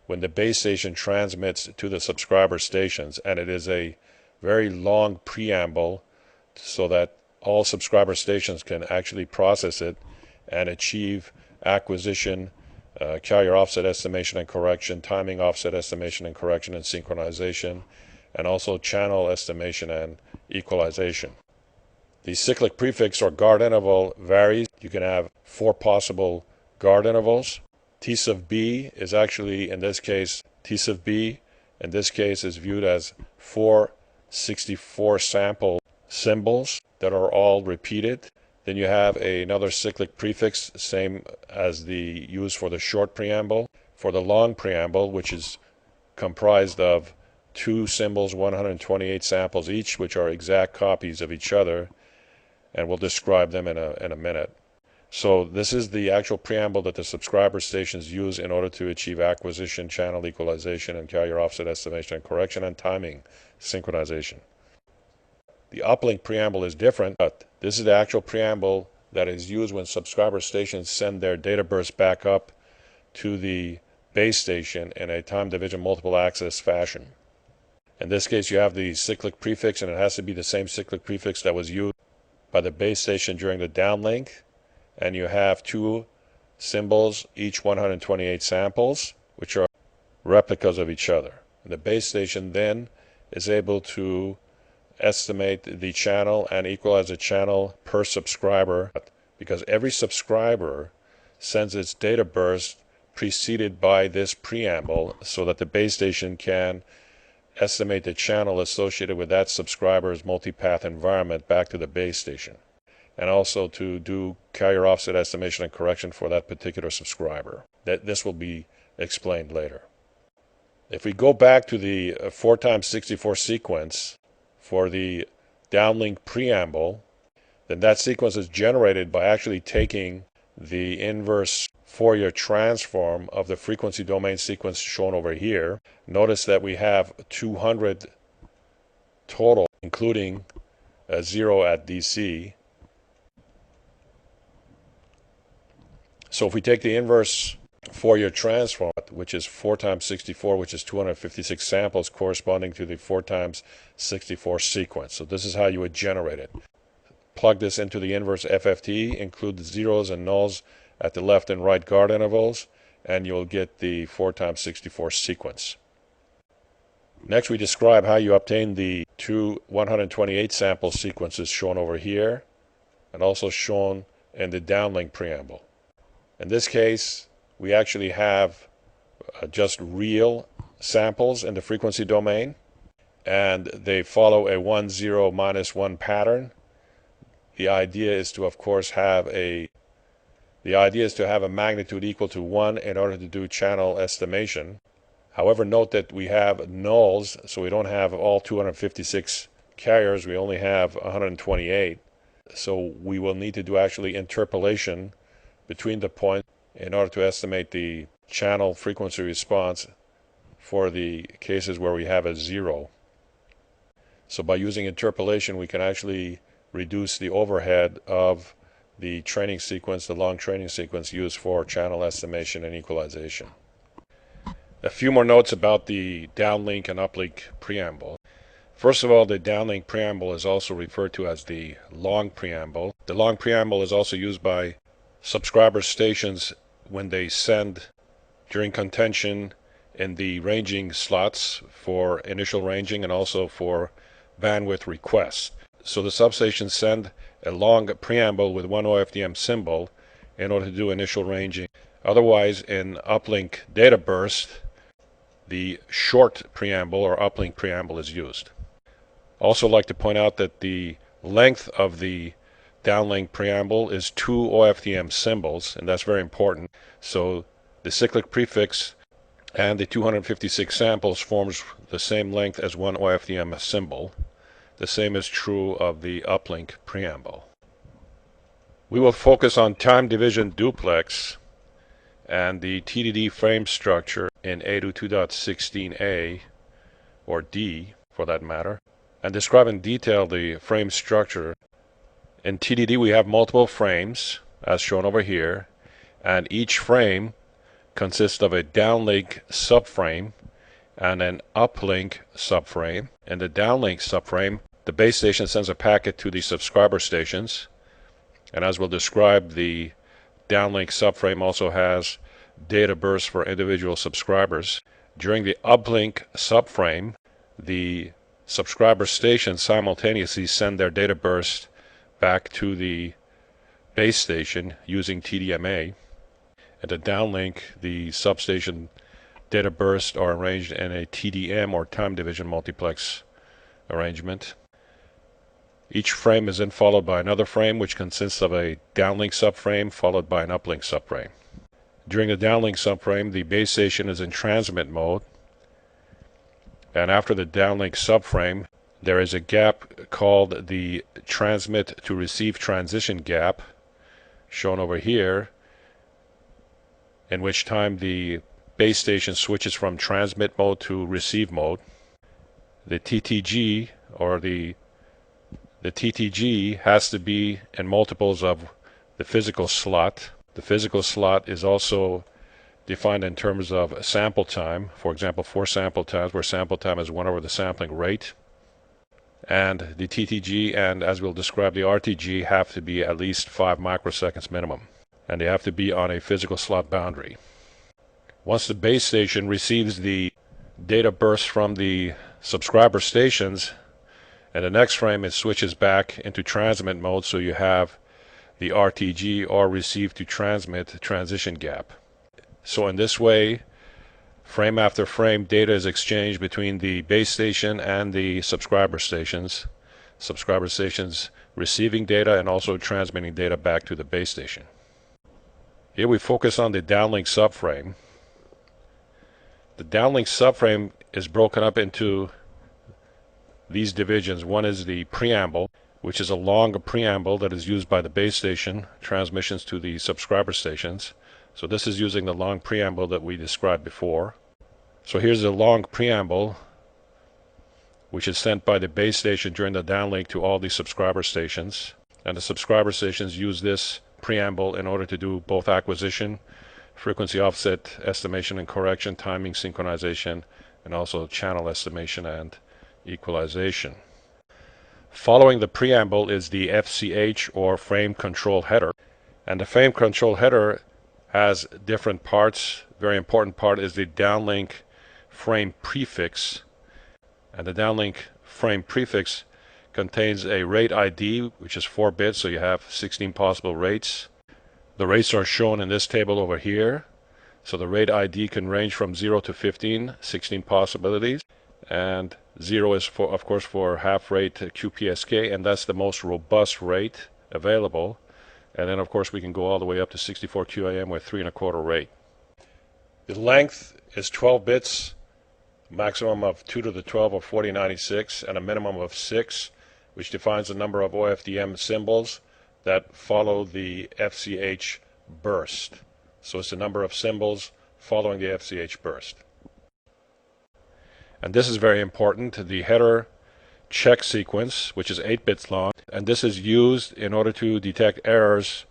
when the base station transmits to the subscriber stations, and it is a very long preamble so that all subscriber stations can actually process it and achieve acquisition, carrier offset estimation and correction, timing offset estimation and correction, and synchronization, and also channel estimation and equalization. The cyclic prefix or guard interval varies. You can have 4 possible guard intervals. T sub b is actually, in this case, T sub b in this case is viewed as 4 64 sample symbols that are all repeated. Then you have another cyclic prefix, same as the use for the short preamble. For the long preamble, which is comprised of two symbols, 128 samples each, which are exact copies of each other, and we'll describe them in a minute. So this is the actual preamble that the subscriber stations use in order to achieve acquisition, channel equalization, and carrier offset estimation and correction, and timing synchronization. The uplink preamble is different, but this is the actual preamble that is used when subscriber stations send their data bursts back up to the base station in a time division multiple access fashion. In this case, you have the cyclic prefix, and it has to be the same cyclic prefix that was used by the base station during the downlink. And you have two symbols, each 128 samples, which are replicas of each other. And the base station then is able to estimate the channel and equalize the channel per subscriber, because every subscriber sends its data burst preceded by this preamble, so that the base station can estimate the channel associated with that subscriber's multipath environment back to the base station, and also to do carrier offset estimation and correction for that particular subscriber. This will be explained later. If we go back to the 4x64 sequence for the downlink preamble, then that sequence is generated by actually taking the inverse Fourier transform of the frequency domain sequence shown over here. Notice that we have 200 total, including a 0 at DC. So if we take the inverse Fourier transform, which is 4x64, which is 256 samples corresponding to the 4x64 sequence. So this is how you would generate it. Plug this into the inverse FFT, include the zeros and nulls at the left and right guard intervals, and you'll get the 4x64 sequence. Next, we describe how you obtain the two 128 sample sequences shown over here, and also shown in the downlink preamble. In this case, we actually have just real samples in the frequency domain, and they follow a 1, 0, -1 pattern. The idea is to, of course, have a magnitude equal to 1 in order to do channel estimation. However, note that we have nulls, so we don't have all 256 carriers, we only have 128. So we will need to do actually interpolation between the points in order to estimate the channel frequency response for the cases where we have a 0. So by using interpolation, we can actually reduce the overhead of the training sequence, the long training sequence used for channel estimation and equalization. A few more notes about the downlink and uplink preamble. First of all, the downlink preamble is also referred to as the long preamble. The long preamble is also used by subscriber stations when they send during contention in the ranging slots for initial ranging and also for bandwidth requests. So the substations send a long preamble with one OFDM symbol in order to do initial ranging. Otherwise, in uplink data burst, the short preamble or uplink preamble is used. Also like to point out that the length of the downlink preamble is 2 OFDM symbols, and that's very important. So the cyclic prefix and the 256 samples forms the same length as one OFDM symbol. The same is true of the uplink preamble. We will focus on time division duplex and the Tdd frame structure in 802.16a, or D for that matter, and describe in detail the frame structure. In TDD we have multiple frames as shown over here, and each frame consists of a downlink subframe and an uplink subframe. In the downlink subframe, the base station sends a packet to the subscriber stations, and as we'll describe, the downlink subframe also has data bursts for individual subscribers. During the uplink subframe, the subscriber stations simultaneously send their data burst back to the base station using TDMA. At the downlink, the substation data bursts are arranged in a TDM or time division multiplex arrangement. Each frame is then followed by another frame, which consists of a downlink subframe followed by an uplink subframe. During the downlink subframe, the base station is in transmit mode, and after the downlink subframe, there is a gap called the transmit to receive transition gap, shown over here, in which time the base station switches from transmit mode to receive mode. The TTG, or the TTG, has to be in multiples of the physical slot. The physical slot is also defined in terms of sample time. For example, 4 sample times, where sample time is 1 over the sampling rate. And the TTG, and as we'll describe the RTG, have to be at least 5 microseconds minimum. And they have to be on a physical slot boundary. Once the base station receives the data burst from the subscriber stations, and the next frame it switches back into transmit mode, so you have the RTG, or receive to transmit, transition gap. So in this way, frame after frame, data is exchanged between the base station and the subscriber stations. Subscriber stations receiving data and also transmitting data back to the base station. Here we focus on the downlink subframe. The downlink subframe is broken up into these divisions. One is the preamble, which is a long preamble that is used by the base station, transmissions to the subscriber stations. So this is using the long preamble that we described before. So here's the long preamble, which is sent by the base station during the downlink to all the subscriber stations. And the subscriber stations use this preamble in order to do both acquisition, frequency offset estimation and correction, timing synchronization, and also channel estimation and equalization. Following the preamble is the FCH, or frame control header. And the frame control header has different parts. Very important part is the downlink frame prefix. And the downlink frame prefix contains a rate ID, which is 4 bits, so you have 16 possible rates. The rates are shown in this table over here. So the rate ID can range from 0 to 15, 16 possibilities. And 0 is, of course, for half rate QPSK, and that's the most robust rate available. And then, of course, we can go all the way up to 64 QAM with 3 1/4 rate. The length is 12 bits, maximum of 2 to the 12 or 4096, and a minimum of 6, which defines the number of OFDM symbols that follow the FCH burst. So it's the number of symbols following the FCH burst. And this is very important, the header check sequence, which is 8 bits long, and this is used in order to detect errors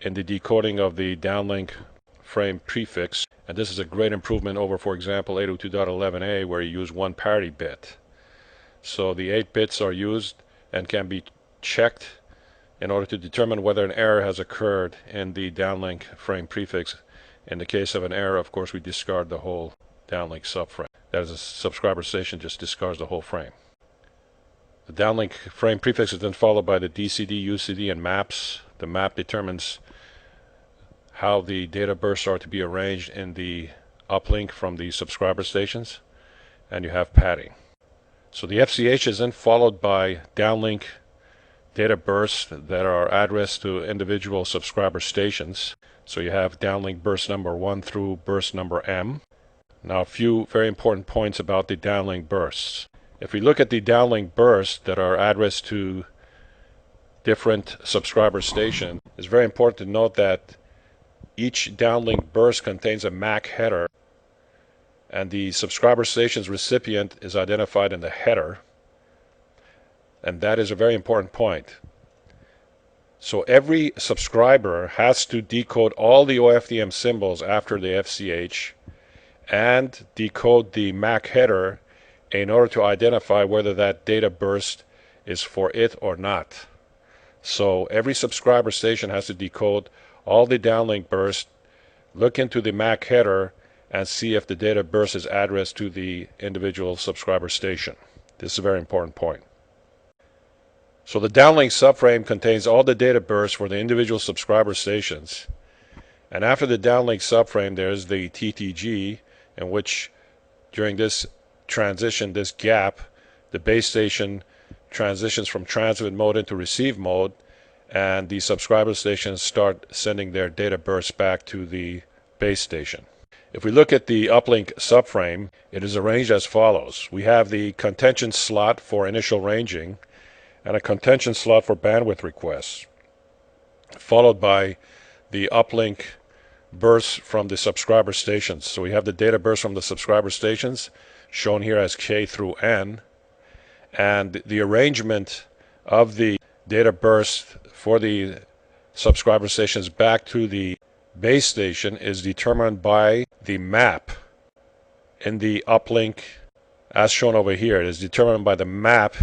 in the decoding of the downlink frame prefix. And this is a great improvement over, for example, 802.11a, where you use 1 parity bit. So the 8 bits are used and can be checked in order to determine whether an error has occurred in the downlink frame prefix. In the case of an error, of course, we discard the whole downlink subframe. That is, a subscriber station just discards the whole frame. The downlink frame prefix is then followed by the DCD, UCD, and maps. The map determines how the data bursts are to be arranged in the uplink from the subscriber stations, and you have padding. So the FCH is then followed by downlink data bursts that are addressed to individual subscriber stations. So you have downlink burst number 1 through burst number M. Now, a few very important points about the downlink bursts. If we look at the downlink bursts that are addressed to different subscriber stations, it's very important to note that each downlink burst contains a MAC header, and the subscriber station's recipient is identified in the header, and that is a very important point. So every subscriber has to decode all the OFDM symbols after the FCH and decode the MAC header in order to identify whether that data burst is for it or not. So every subscriber station has to decode all the downlink bursts, look into the MAC header, and see if the data burst is addressed to the individual subscriber station. This is a very important point. So the downlink subframe contains all the data bursts for the individual subscriber stations. And after the downlink subframe, there's the TTG, in which during this transition, this gap, the base station transitions from transmit mode into receive mode, and the subscriber stations start sending their data bursts back to the base station. If we look at the uplink subframe, it is arranged as follows. We have the contention slot for initial ranging and a contention slot for bandwidth requests, followed by the uplink bursts from the subscriber stations. So we have the data bursts from the subscriber stations shown here as K through N, and the arrangement of the data burst for the subscriber stations back to the base station is determined by the map in the uplink, as shown over here. It is determined by the map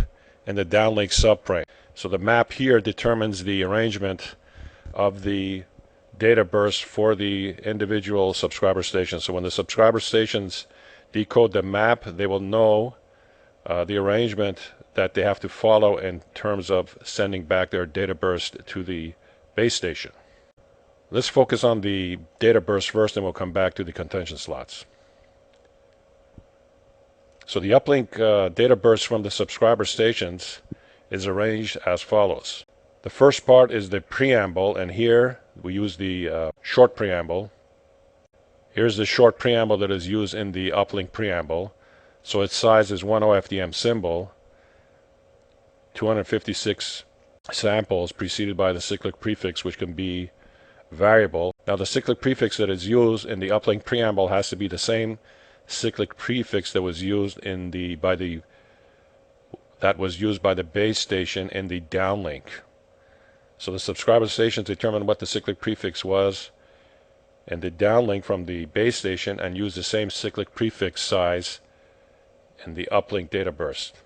in the downlink subframe. So the map here determines the arrangement of the data burst for the individual subscriber stations. So when the subscriber stations decode the map, they will know the arrangement that they have to follow in terms of sending back their data burst to the base station. Let's focus on the data burst first, and we'll come back to the contention slots. So the uplink data burst from the subscriber stations is arranged as follows. The first part is the preamble, and here we use the short preamble. Here's the short preamble that is used in the uplink preamble. So its size is 1 OFDM symbol, 256 samples preceded by the cyclic prefix, which can be variable. Now the cyclic prefix that is used in the uplink preamble has to be the same cyclic prefix that was used by the base station in the downlink. So the subscriber stations determine what the cyclic prefix was in the downlink from the base station and use the same cyclic prefix size in the uplink data burst.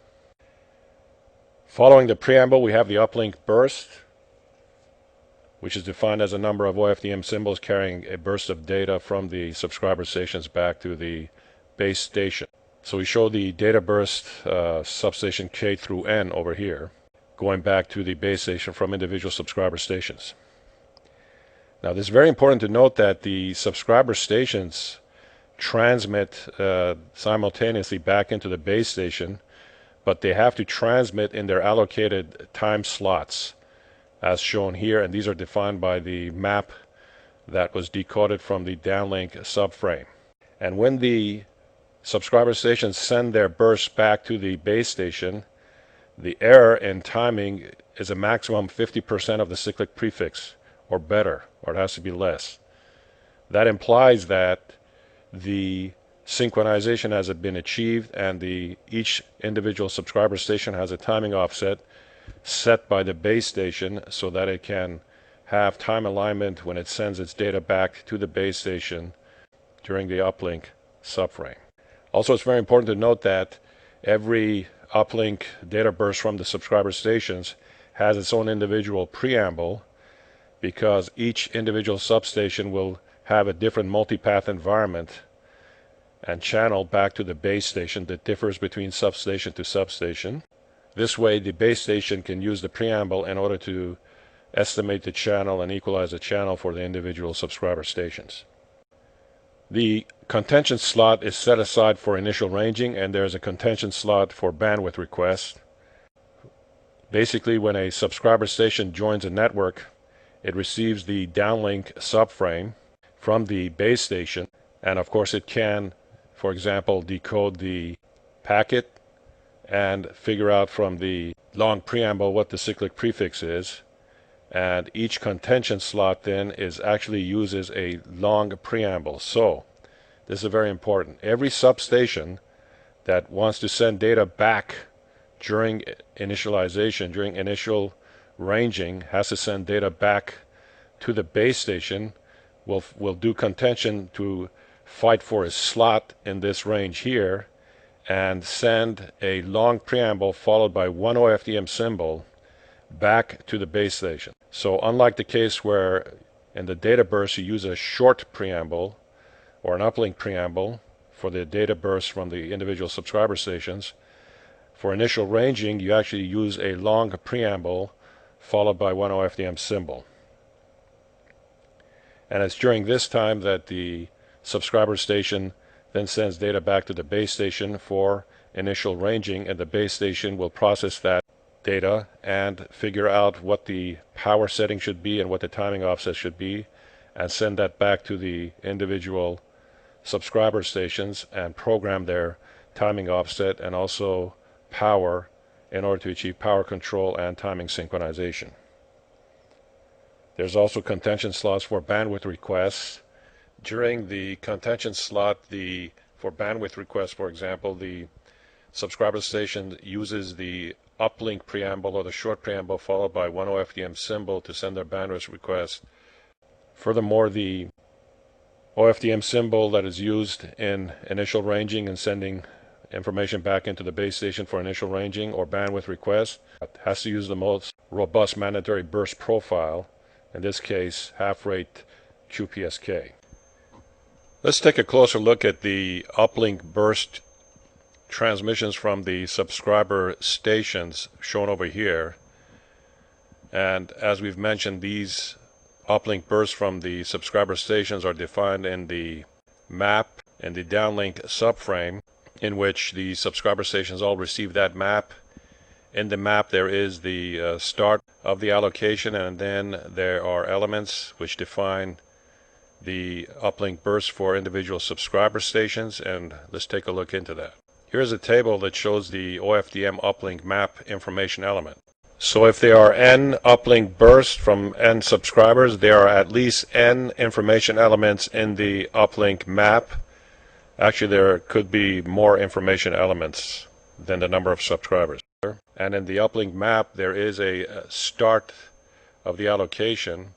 Following the preamble, we have the uplink burst, which is defined as a number of OFDM symbols carrying a burst of data from the subscriber stations back to the base station. So we show the data burst substation K through N over here, going back to the base station from individual subscriber stations. Now, this is very important to note that the subscriber stations transmit simultaneously back into the base station, but they have to transmit in their allocated time slots as shown here, and these are defined by the map that was decoded from the downlink subframe. And when the subscriber stations send their bursts back to the base station, the error in timing is a maximum 50% of the cyclic prefix or better, or it has to be less. That implies that the synchronization has been achieved, and each individual subscriber station has a timing offset set by the base station so that it can have time alignment when it sends its data back to the base station during the uplink subframe. Also, it's very important to note that every uplink data burst from the subscriber stations has its own individual preamble, because each individual substation will have a different multipath environment and channel back to the base station that differs between substation to substation. This way, the base station can use the preamble in order to estimate the channel and equalize the channel for the individual subscriber stations. The contention slot is set aside for initial ranging, and there's a contention slot for bandwidth requests. Basically, when a subscriber station joins a network, it receives the downlink subframe from the base station, and of course it can, for example, decode the packet and figure out from the long preamble what the cyclic prefix is. And each contention slot then actually uses a long preamble. So this is very important. Every substation that wants to send data back during initialization, during initial ranging, has to send data back to the base station. Will do contention to fight for a slot in this range here and send a long preamble followed by one OFDM symbol back to the base station. So unlike the case where in the data burst you use a short preamble or an uplink preamble for the data burst from the individual subscriber stations, for initial ranging you actually use a long preamble followed by one OFDM symbol. And it's during this time that the subscriber station then sends data back to the base station for initial ranging, and the base station will process that data and figure out what the power setting should be and what the timing offset should be, and send that back to the individual subscriber stations and program their timing offset and also power in order to achieve power control and timing synchronization. There's also contention slots for bandwidth requests. During the contention slot, for bandwidth requests, for example, the subscriber station uses the Uplink preamble or the short preamble followed by one OFDM symbol to send their bandwidth request. Furthermore, the OFDM symbol that is used in initial ranging and sending information back into the base station for initial ranging or bandwidth request has to use the most robust mandatory burst profile, in this case half rate QPSK. Let's take a closer look at the Uplink burst transmissions from the subscriber stations shown over here. And as we've mentioned, these uplink bursts from the subscriber stations are defined in the map and the downlink subframe, in which the subscriber stations all receive that map. In the map there is the start of the allocation, and then there are elements which define the uplink burst for individual subscriber stations, and let's take a look into that. Here's a table that shows the OFDM uplink map information element. So if there are n uplink bursts from n subscribers, there are at least n information elements in the uplink map. Actually, there could be more information elements than the number of subscribers. And in the uplink map, there is a start of the allocation.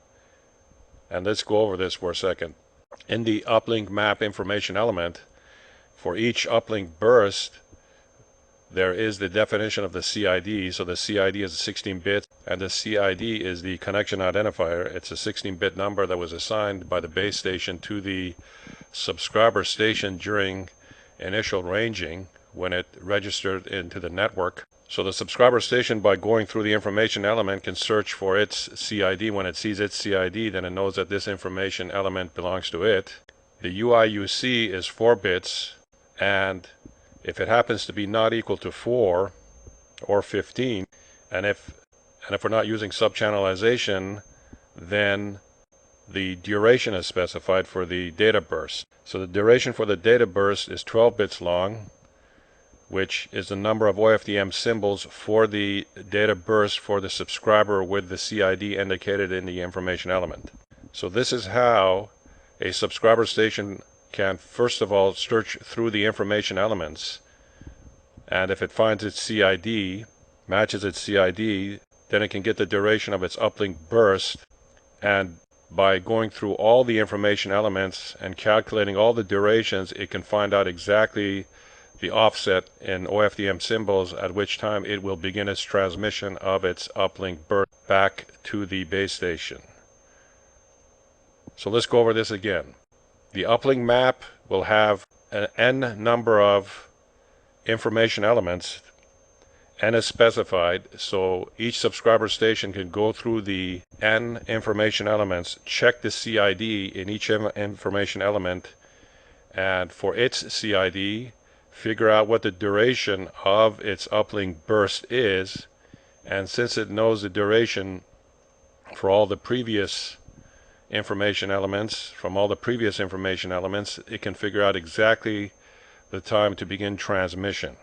And let's go over this for a second. In the uplink map information element, for each uplink burst, there is the definition of the CID. So the CID is 16 bits, and the CID is the connection identifier. It's a 16-bit number that was assigned by the base station to the subscriber station during initial ranging when it registered into the network. So the subscriber station, by going through the information element, can search for its CID. When it sees its CID, then it knows that this information element belongs to it. The UIUC is 4 bits, and if it happens to be not equal to 4 or 15, and if we're not using subchannelization, then the duration is specified for the data burst. So the duration for the data burst is 12 bits long, which is the number of OFDM symbols for the data burst for the subscriber with the CID indicated in the information element. So this is how a subscriber station can first of all search through the information elements, and if it finds its CID, matches its CID, then it can get the duration of its uplink burst, and by going through all the information elements and calculating all the durations, it can find out exactly the offset in OFDM symbols at which time it will begin its transmission of its uplink burst back to the base station. So let's go over this again. The uplink map will have an n number of information elements. N is specified, so each subscriber station can go through the n information elements, check the CID in each information element, and for its CID, figure out what the duration of its uplink burst is, and since it knows the duration for all the previous information elements, from all the previous information elements, it can figure out exactly the time to begin transmission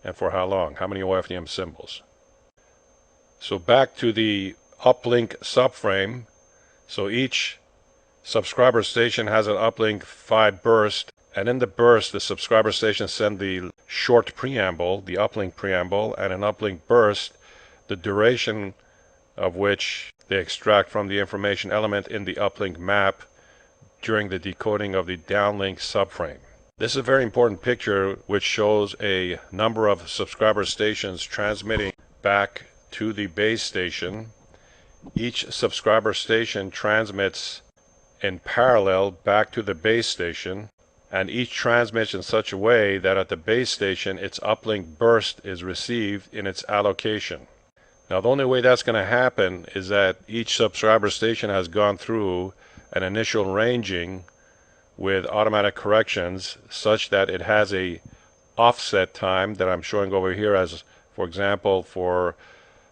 and for how long, how many OFDM symbols. So back to the uplink subframe. So each subscriber station has an uplink 5 burst, and in the burst the subscriber stations send the short preamble, the uplink preamble, and an uplink burst, the duration of which they extract from the information element in the uplink map during the decoding of the downlink subframe. This is a very important picture which shows a number of subscriber stations transmitting back to the base station. Each subscriber station transmits in parallel back to the base station, and each transmits in such a way that at the base station its uplink burst is received in its allocation. Now the only way that's going to happen is that each subscriber station has gone through an initial ranging with automatic corrections such that it has a offset time that I'm showing over here as, for example, for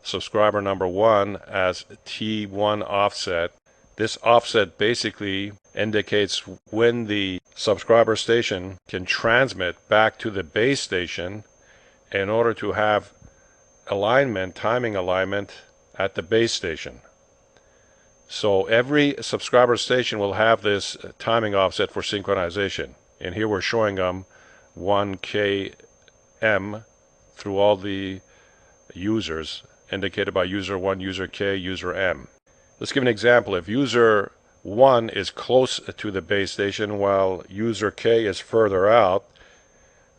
subscriber number 1 as T1 offset. This offset basically indicates when the subscriber station can transmit back to the base station in order to have alignment, timing alignment at the base station. So every subscriber station will have this timing offset for synchronization. And here we're showing them 1km through all the users indicated by user 1, user k, user m. Let's give an example. If user 1 is close to the base station while user k is further out,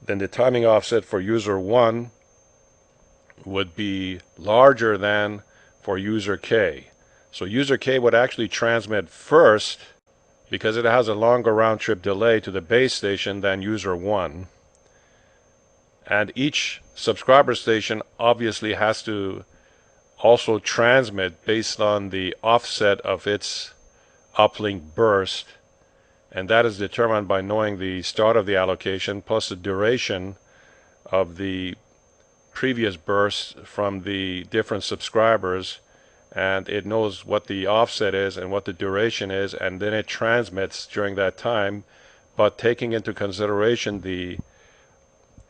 then the timing offset for user 1 would be larger than for user k. So user k would actually transmit first because it has a longer round trip delay to the base station than user 1. And each subscriber station obviously has to also transmit based on the offset of its uplink burst, and that is determined by knowing the start of the allocation plus the duration of the previous burst from the different subscribers, and it knows what the offset is and what the duration is, and then it transmits during that time, but taking into consideration the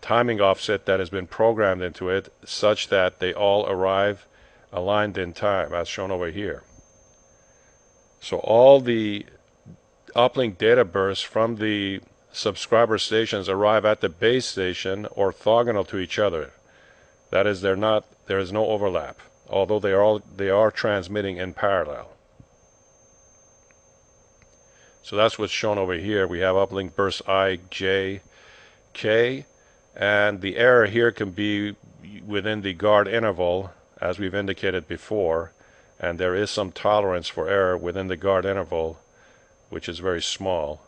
timing offset that has been programmed into it such that they all arrive aligned in time as shown over here. So all the uplink data bursts from the subscriber stations arrive at the base station orthogonal to each other. That is, there is no overlap, although they are transmitting in parallel. So that's what's shown over here. We have uplink burst I, J, K, and the error here can be within the guard interval as we've indicated before, and there is some tolerance for error within the guard interval, which is very small.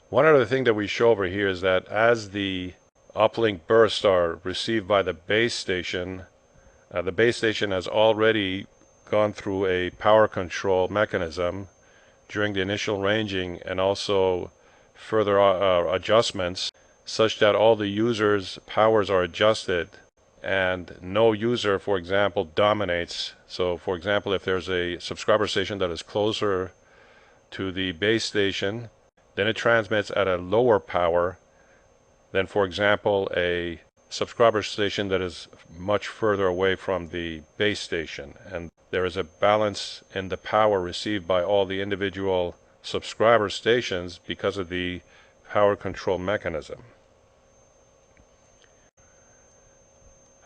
One other thing that we show over here is that as the uplink bursts are received by the base station has already gone through a power control mechanism during the initial ranging and also further adjustments such that all the users' powers are adjusted and no user, for example, dominates. So for example, if there's a subscriber station that is closer to the base station, then it transmits at a lower power than, for example, a subscriber station that is much further away from the base station. And there is a balance in the power received by all the individual subscriber stations because of the power control mechanism.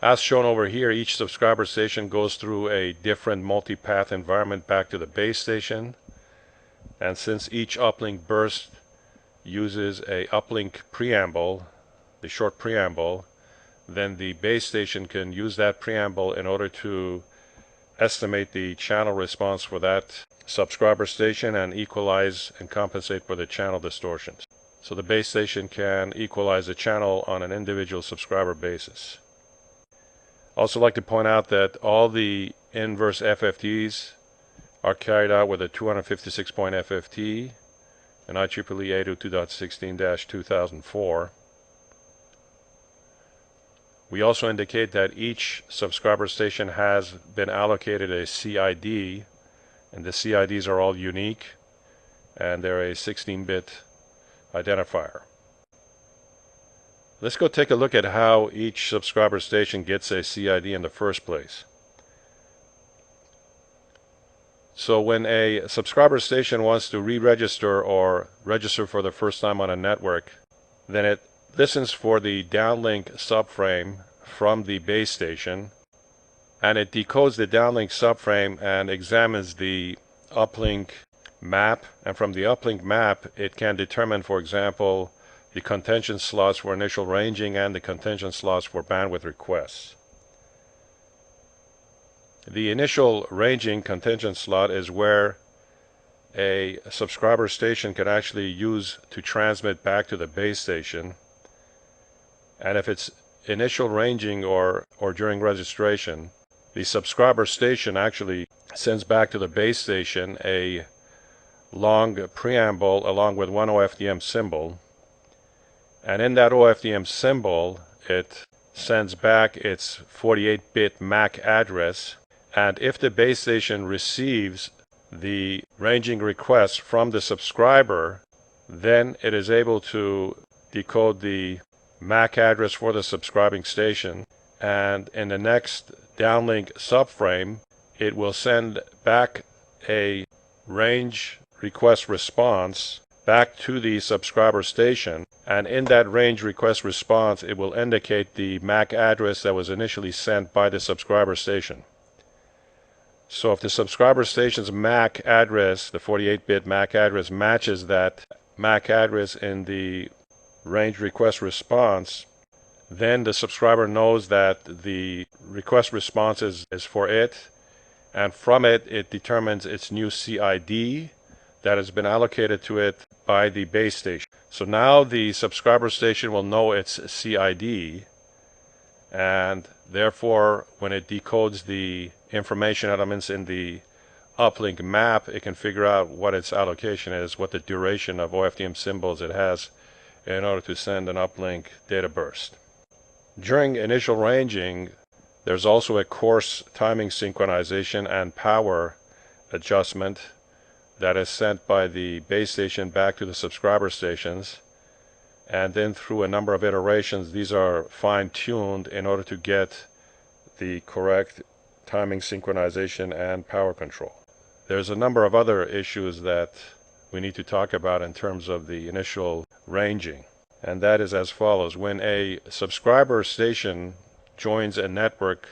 As shown over here, each subscriber station goes through a different multipath environment back to the base station. And since each uplink burst uses a uplink preamble, the short preamble, then the base station can use that preamble in order to estimate the channel response for that subscriber station and equalize and compensate for the channel distortions. So the base station can equalize the channel on an individual subscriber basis. Also like to point out that all the inverse FFTs are carried out with a 256-point FFT in IEEE 802.16-2004. We also indicate that each subscriber station has been allocated a CID, and the CIDs are all unique, and they're a 16-bit identifier. Let's go take a look at how each subscriber station gets a CID in the first place. So when a subscriber station wants to re-register or register for the first time on a network, then it listens for the downlink subframe from the base station, and it decodes the downlink subframe and examines the uplink map, and from the uplink map it can determine, for example, the contention slots for initial ranging and the contention slots for bandwidth requests. The initial ranging contention slot is where a subscriber station can actually use to transmit back to the base station, and if it's initial ranging or during registration, the subscriber station actually sends back to the base station a long preamble along with one OFDM symbol, and in that OFDM symbol it sends back its 48-bit MAC address And if the base station receives the ranging request from the subscriber, then it is able to decode the MAC address for the subscribing station, and in the next downlink subframe it will send back a range request response back to the subscriber station, and in that range request response it will indicate the MAC address that was initially sent by the subscriber station. So if the subscriber station's MAC address, the 48-bit MAC address, matches that MAC address in the range request response, then the subscriber knows that the request response is for it, and from it it determines its new CID that has been allocated to it by the base station. So now the subscriber station will know its CID, and therefore when it decodes the information elements in the uplink map, it can figure out what its allocation is, what the duration of OFDM symbols it has in order to send an uplink data burst. During initial ranging, there's also a coarse timing synchronization and power adjustment that is sent by the base station back to the subscriber stations, and then through a number of iterations these are fine-tuned in order to get the correct timing synchronization and power control. There's a number of other issues that we need to talk about in terms of the initial ranging, and that is as follows. When a subscriber station joins a network,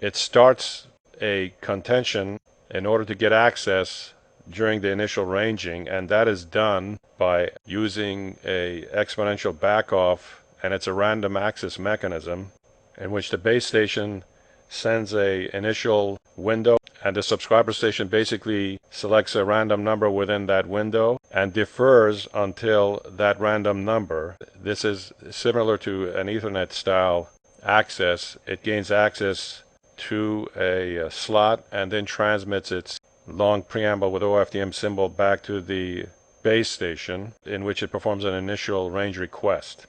it starts a contention in order to get access during the initial ranging, and that is done by using a exponential backoff, and it's a random access mechanism in which the base station sends a initial window, and the subscriber station basically selects a random number within that window and defers until that random number. This is similar to an Ethernet style access. It gains access to a slot and then transmits its long preamble with OFDM symbol back to the base station, in which it performs an initial range request.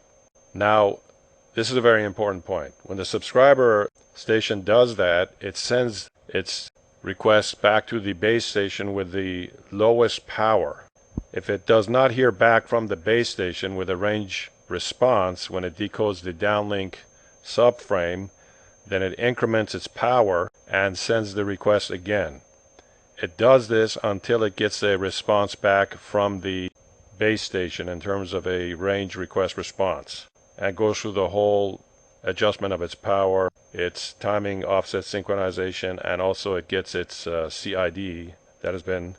Now, this is a very important point. When the subscriber station does that, it sends its request back to the base station with the lowest power. If it does not hear back from the base station with a range response when it decodes the downlink subframe, then it increments its power and sends the request again. It does this until it gets a response back from the base station in terms of a range request response, and goes through the whole adjustment of its power, its timing offset synchronization, and also it gets its CID that has been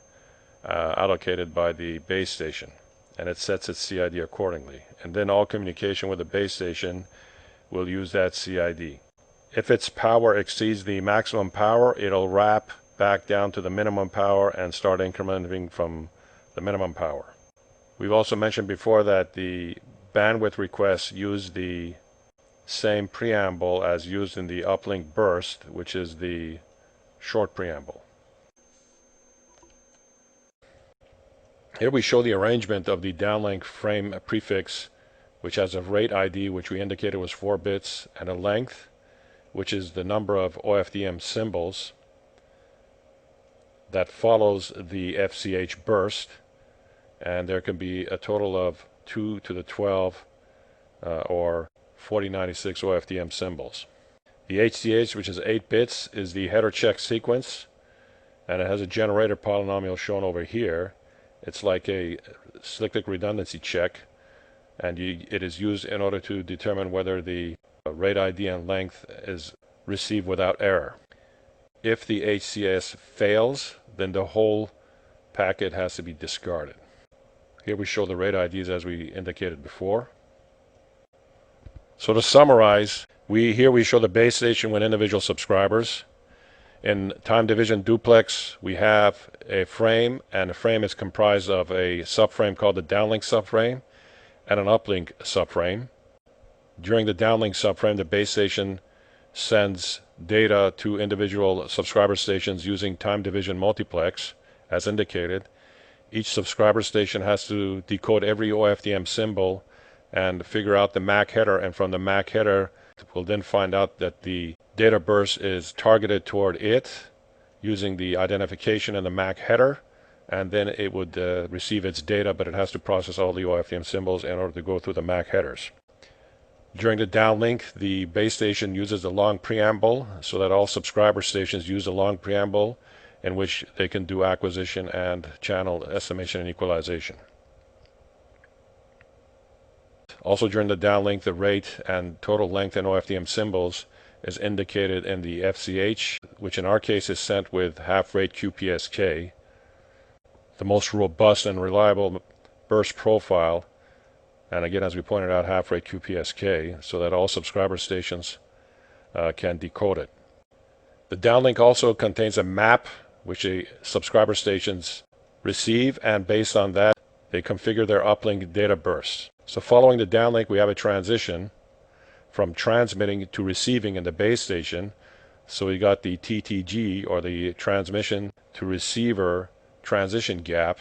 allocated by the base station, and it sets its CID accordingly. And then all communication with the base station will use that CID. If its power exceeds the maximum power, it'll wrap back down to the minimum power and start incrementing from the minimum power. We've also mentioned before that the bandwidth requests use the same preamble as used in the Uplink Burst, which is the short preamble. Here we show the arrangement of the downlink frame prefix, which has a rate ID, which we indicated was 4 bits, and a length, which is the number of OFDM symbols that follows the FCH burst, and there can be a total of 2 to the 12 or 4096 OFDM symbols. The HCH, which is 8 bits, is the header check sequence, and it has a generator polynomial shown over here. It's like a cyclic redundancy check, and it is used in order to determine whether the rate ID and length is received without error. If the HCS fails, then the whole packet has to be discarded. Here we show the rate IDs as we indicated before. So to summarize, here we show the base station with individual subscribers. In time division duplex, we have a frame, and the frame is comprised of a subframe called the downlink subframe and an uplink subframe. During the downlink subframe, the base station sends data to individual subscriber stations using time division multiplex, as indicated. Each subscriber station has to decode every OFDM symbol and figure out the MAC header, and from the MAC header we'll then find out that the data burst is targeted toward it using the identification and the MAC header, and then it would receive its data, but it has to process all the OFDM symbols in order to go through the MAC headers. During the downlink, the base station uses the long preamble so that all subscriber stations use a long preamble in which they can do acquisition and channel estimation and equalization. Also during the downlink, the rate and total length in OFDM symbols is indicated in the FCH, which in our case is sent with half rate QPSK, the most robust and reliable burst profile, and again, as we pointed out, half rate QPSK, so that all subscriber stations can decode it. The downlink also contains a map which the subscriber stations receive, and based on that, they configure their uplink data bursts. So following the downlink, we have a transition from transmitting to receiving in the base station. So we got the TTG, or the transmission to receiver transition gap,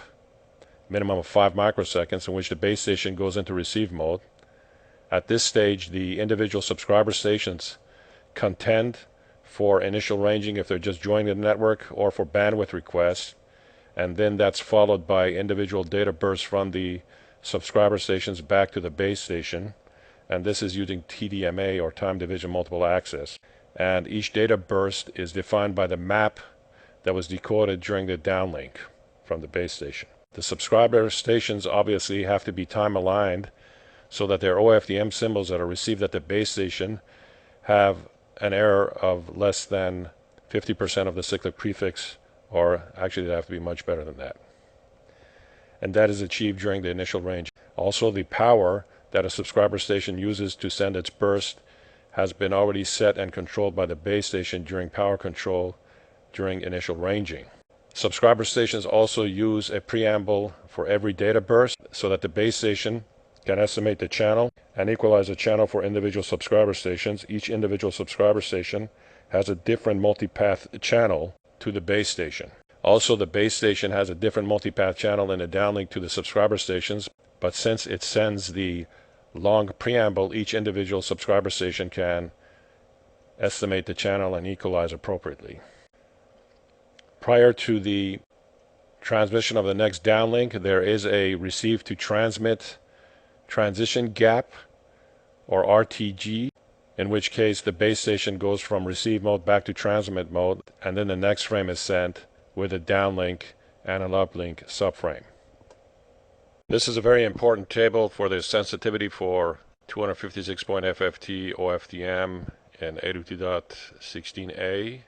minimum of 5 microseconds, in which the base station goes into receive mode. At this stage, the individual subscriber stations contend for initial ranging if they're just joining the network, or for bandwidth requests, and then that's followed by individual data bursts from the subscriber stations back to the base station, and this is using TDMA, or time division multiple access. And each data burst is defined by the map that was decoded during the downlink from the base station. The subscriber stations obviously have to be time aligned so that their OFDM symbols that are received at the base station have an error of less than 50% of the cyclic prefix, or actually they have to be much better than that. And that is achieved during the initial range. Also, the power that a subscriber station uses to send its burst has been already set and controlled by the base station during power control during initial ranging. Subscriber stations also use a preamble for every data burst so that the base station can estimate the channel and equalize the channel for individual subscriber stations. Each individual subscriber station has a different multipath channel to the base station. Also, the base station has a different multipath channel in the downlink to the subscriber stations, but since it sends the long preamble, each individual subscriber station can estimate the channel and equalize appropriately. Prior to the transmission of the next downlink, there is a receive to transmit transition gap, or RTG, in which case the base station goes from receive mode back to transmit mode, and then the next frame is sent with a downlink and an uplink subframe. This is a very important table for the sensitivity for 256-point FFT OFDM in 802.16a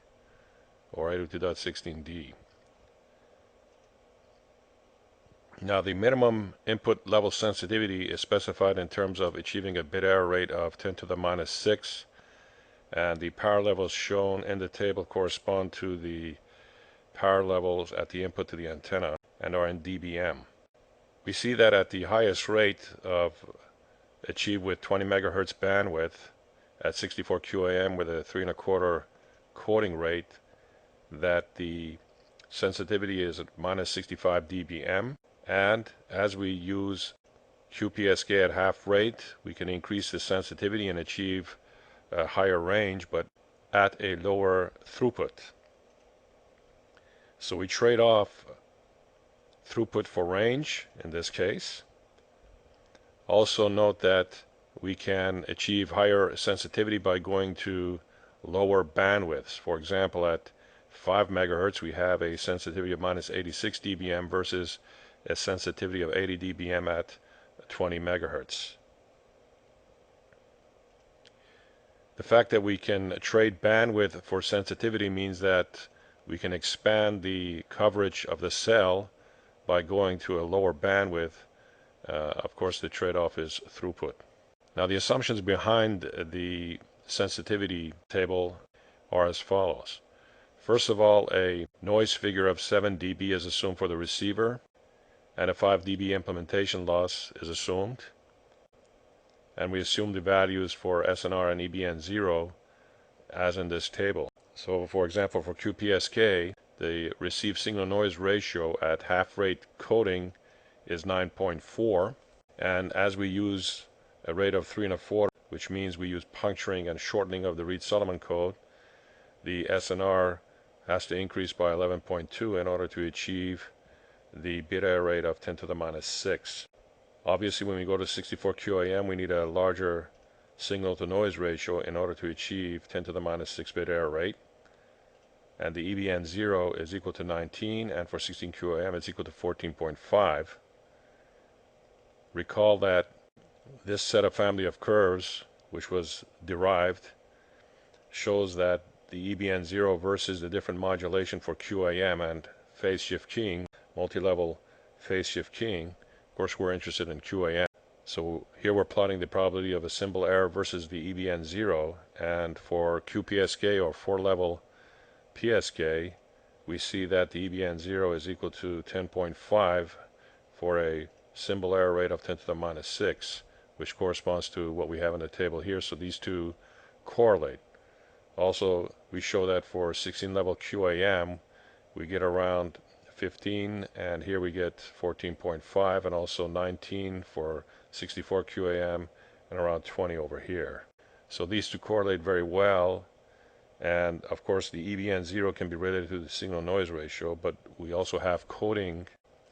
or 802.16d. Now, the minimum input level sensitivity is specified in terms of achieving a bit error rate of 10 to the minus 6, and the power levels shown in the table correspond to the power levels at the input to the antenna and are in dBm. We see that at the highest rate of achieved with 20 megahertz bandwidth at 64 QAM with a 3 1/4 coding rate, that the sensitivity is at minus 65 dBm. And as we use QPSK at half rate, we can increase the sensitivity and achieve a higher range, but at a lower throughput. So we trade off throughput for range in this case. Also note that we can achieve higher sensitivity by going to lower bandwidths. For example, at 5 megahertz we have a sensitivity of minus 86 dBm versus a sensitivity of 80 dBm at 20 megahertz. The fact that we can trade bandwidth for sensitivity means that we can expand the coverage of the cell by going to a lower bandwidth. Of course, the trade-off is throughput. Now, the assumptions behind the sensitivity table are as follows. First of all, a noise figure of 7 dB is assumed for the receiver, and a 5 dB implementation loss is assumed. And we assume the values for SNR and EBN0 as in this table. So, for example, for QPSK, the receive signal noise ratio at half rate coding is 9.4, and as we use a rate of 3 1/4, which means we use puncturing and shortening of the Reed-Solomon code, the SNR has to increase by 11.2 in order to achieve the bit error rate of 10 to the minus 6. Obviously, when we go to 64 QAM, we need a larger signal to noise ratio in order to achieve 10 to the minus 6 bit error rate. And the EBN0 is equal to 19, and for 16 QAM it's equal to 14.5. Recall that this set of family of curves, which was derived, shows that the EBN0 versus the different modulation for QAM and phase shift keying, multi-level phase shift keying. Of course, we're interested in QAM. So here we're plotting the probability of a symbol error versus the EBN0, and for QPSK or 4-level PSK, we see that the EBN0 is equal to 10.5 for a symbol error rate of 10 to the minus 6, which corresponds to what we have in the table here. So these two correlate. Also, we show that for 16-level QAM, we get around 15, and here we get 14.5, and also 19 for 64 QAM, and around 20 over here. So these two correlate very well. And of course, the EBN0 can be related to the signal noise ratio, but we also have coding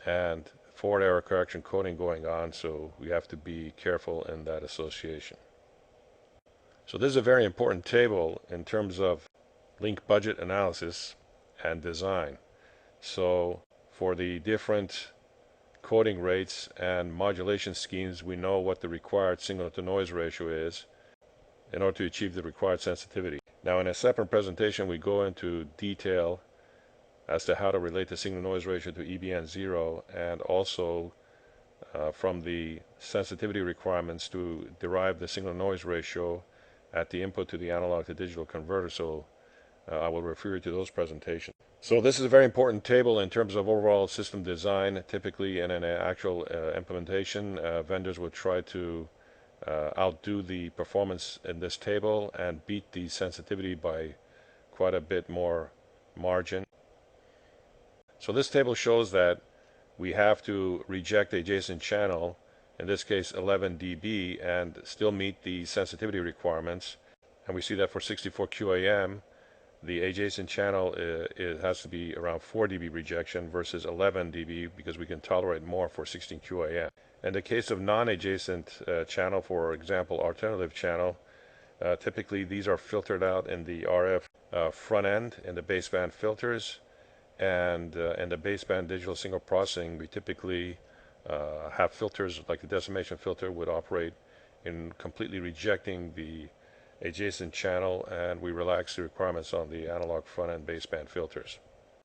and forward error correction coding going on, so we have to be careful in that association. So this is a very important table in terms of link budget analysis and design. So for the different coding rates and modulation schemes, we know what the required signal to noise ratio is in order to achieve the required sensitivity. Now, in a separate presentation, we go into detail as to how to relate the signal noise ratio to EBN0, and also from the sensitivity requirements to derive the signal noise ratio at the input to the analog to digital converter. So I will refer you to those presentations. So this is a very important table in terms of overall system design. Typically in an actual implementation, vendors would try to outdo the performance in this table and beat the sensitivity by quite a bit more margin. So this table shows that we have to reject the adjacent channel, in this case 11 dB, and still meet the sensitivity requirements. And we see that for 64 QAM, the adjacent channel it has to be around 4 dB rejection versus 11 dB, because we can tolerate more for 16 QAM. In the case of non-adjacent channel, for example, alternative channel, typically these are filtered out in the RF front end in the baseband filters, and in the baseband digital signal processing, we typically have filters like the decimation filter would operate in completely rejecting the adjacent channel, and we relax the requirements on the analog front end baseband filters.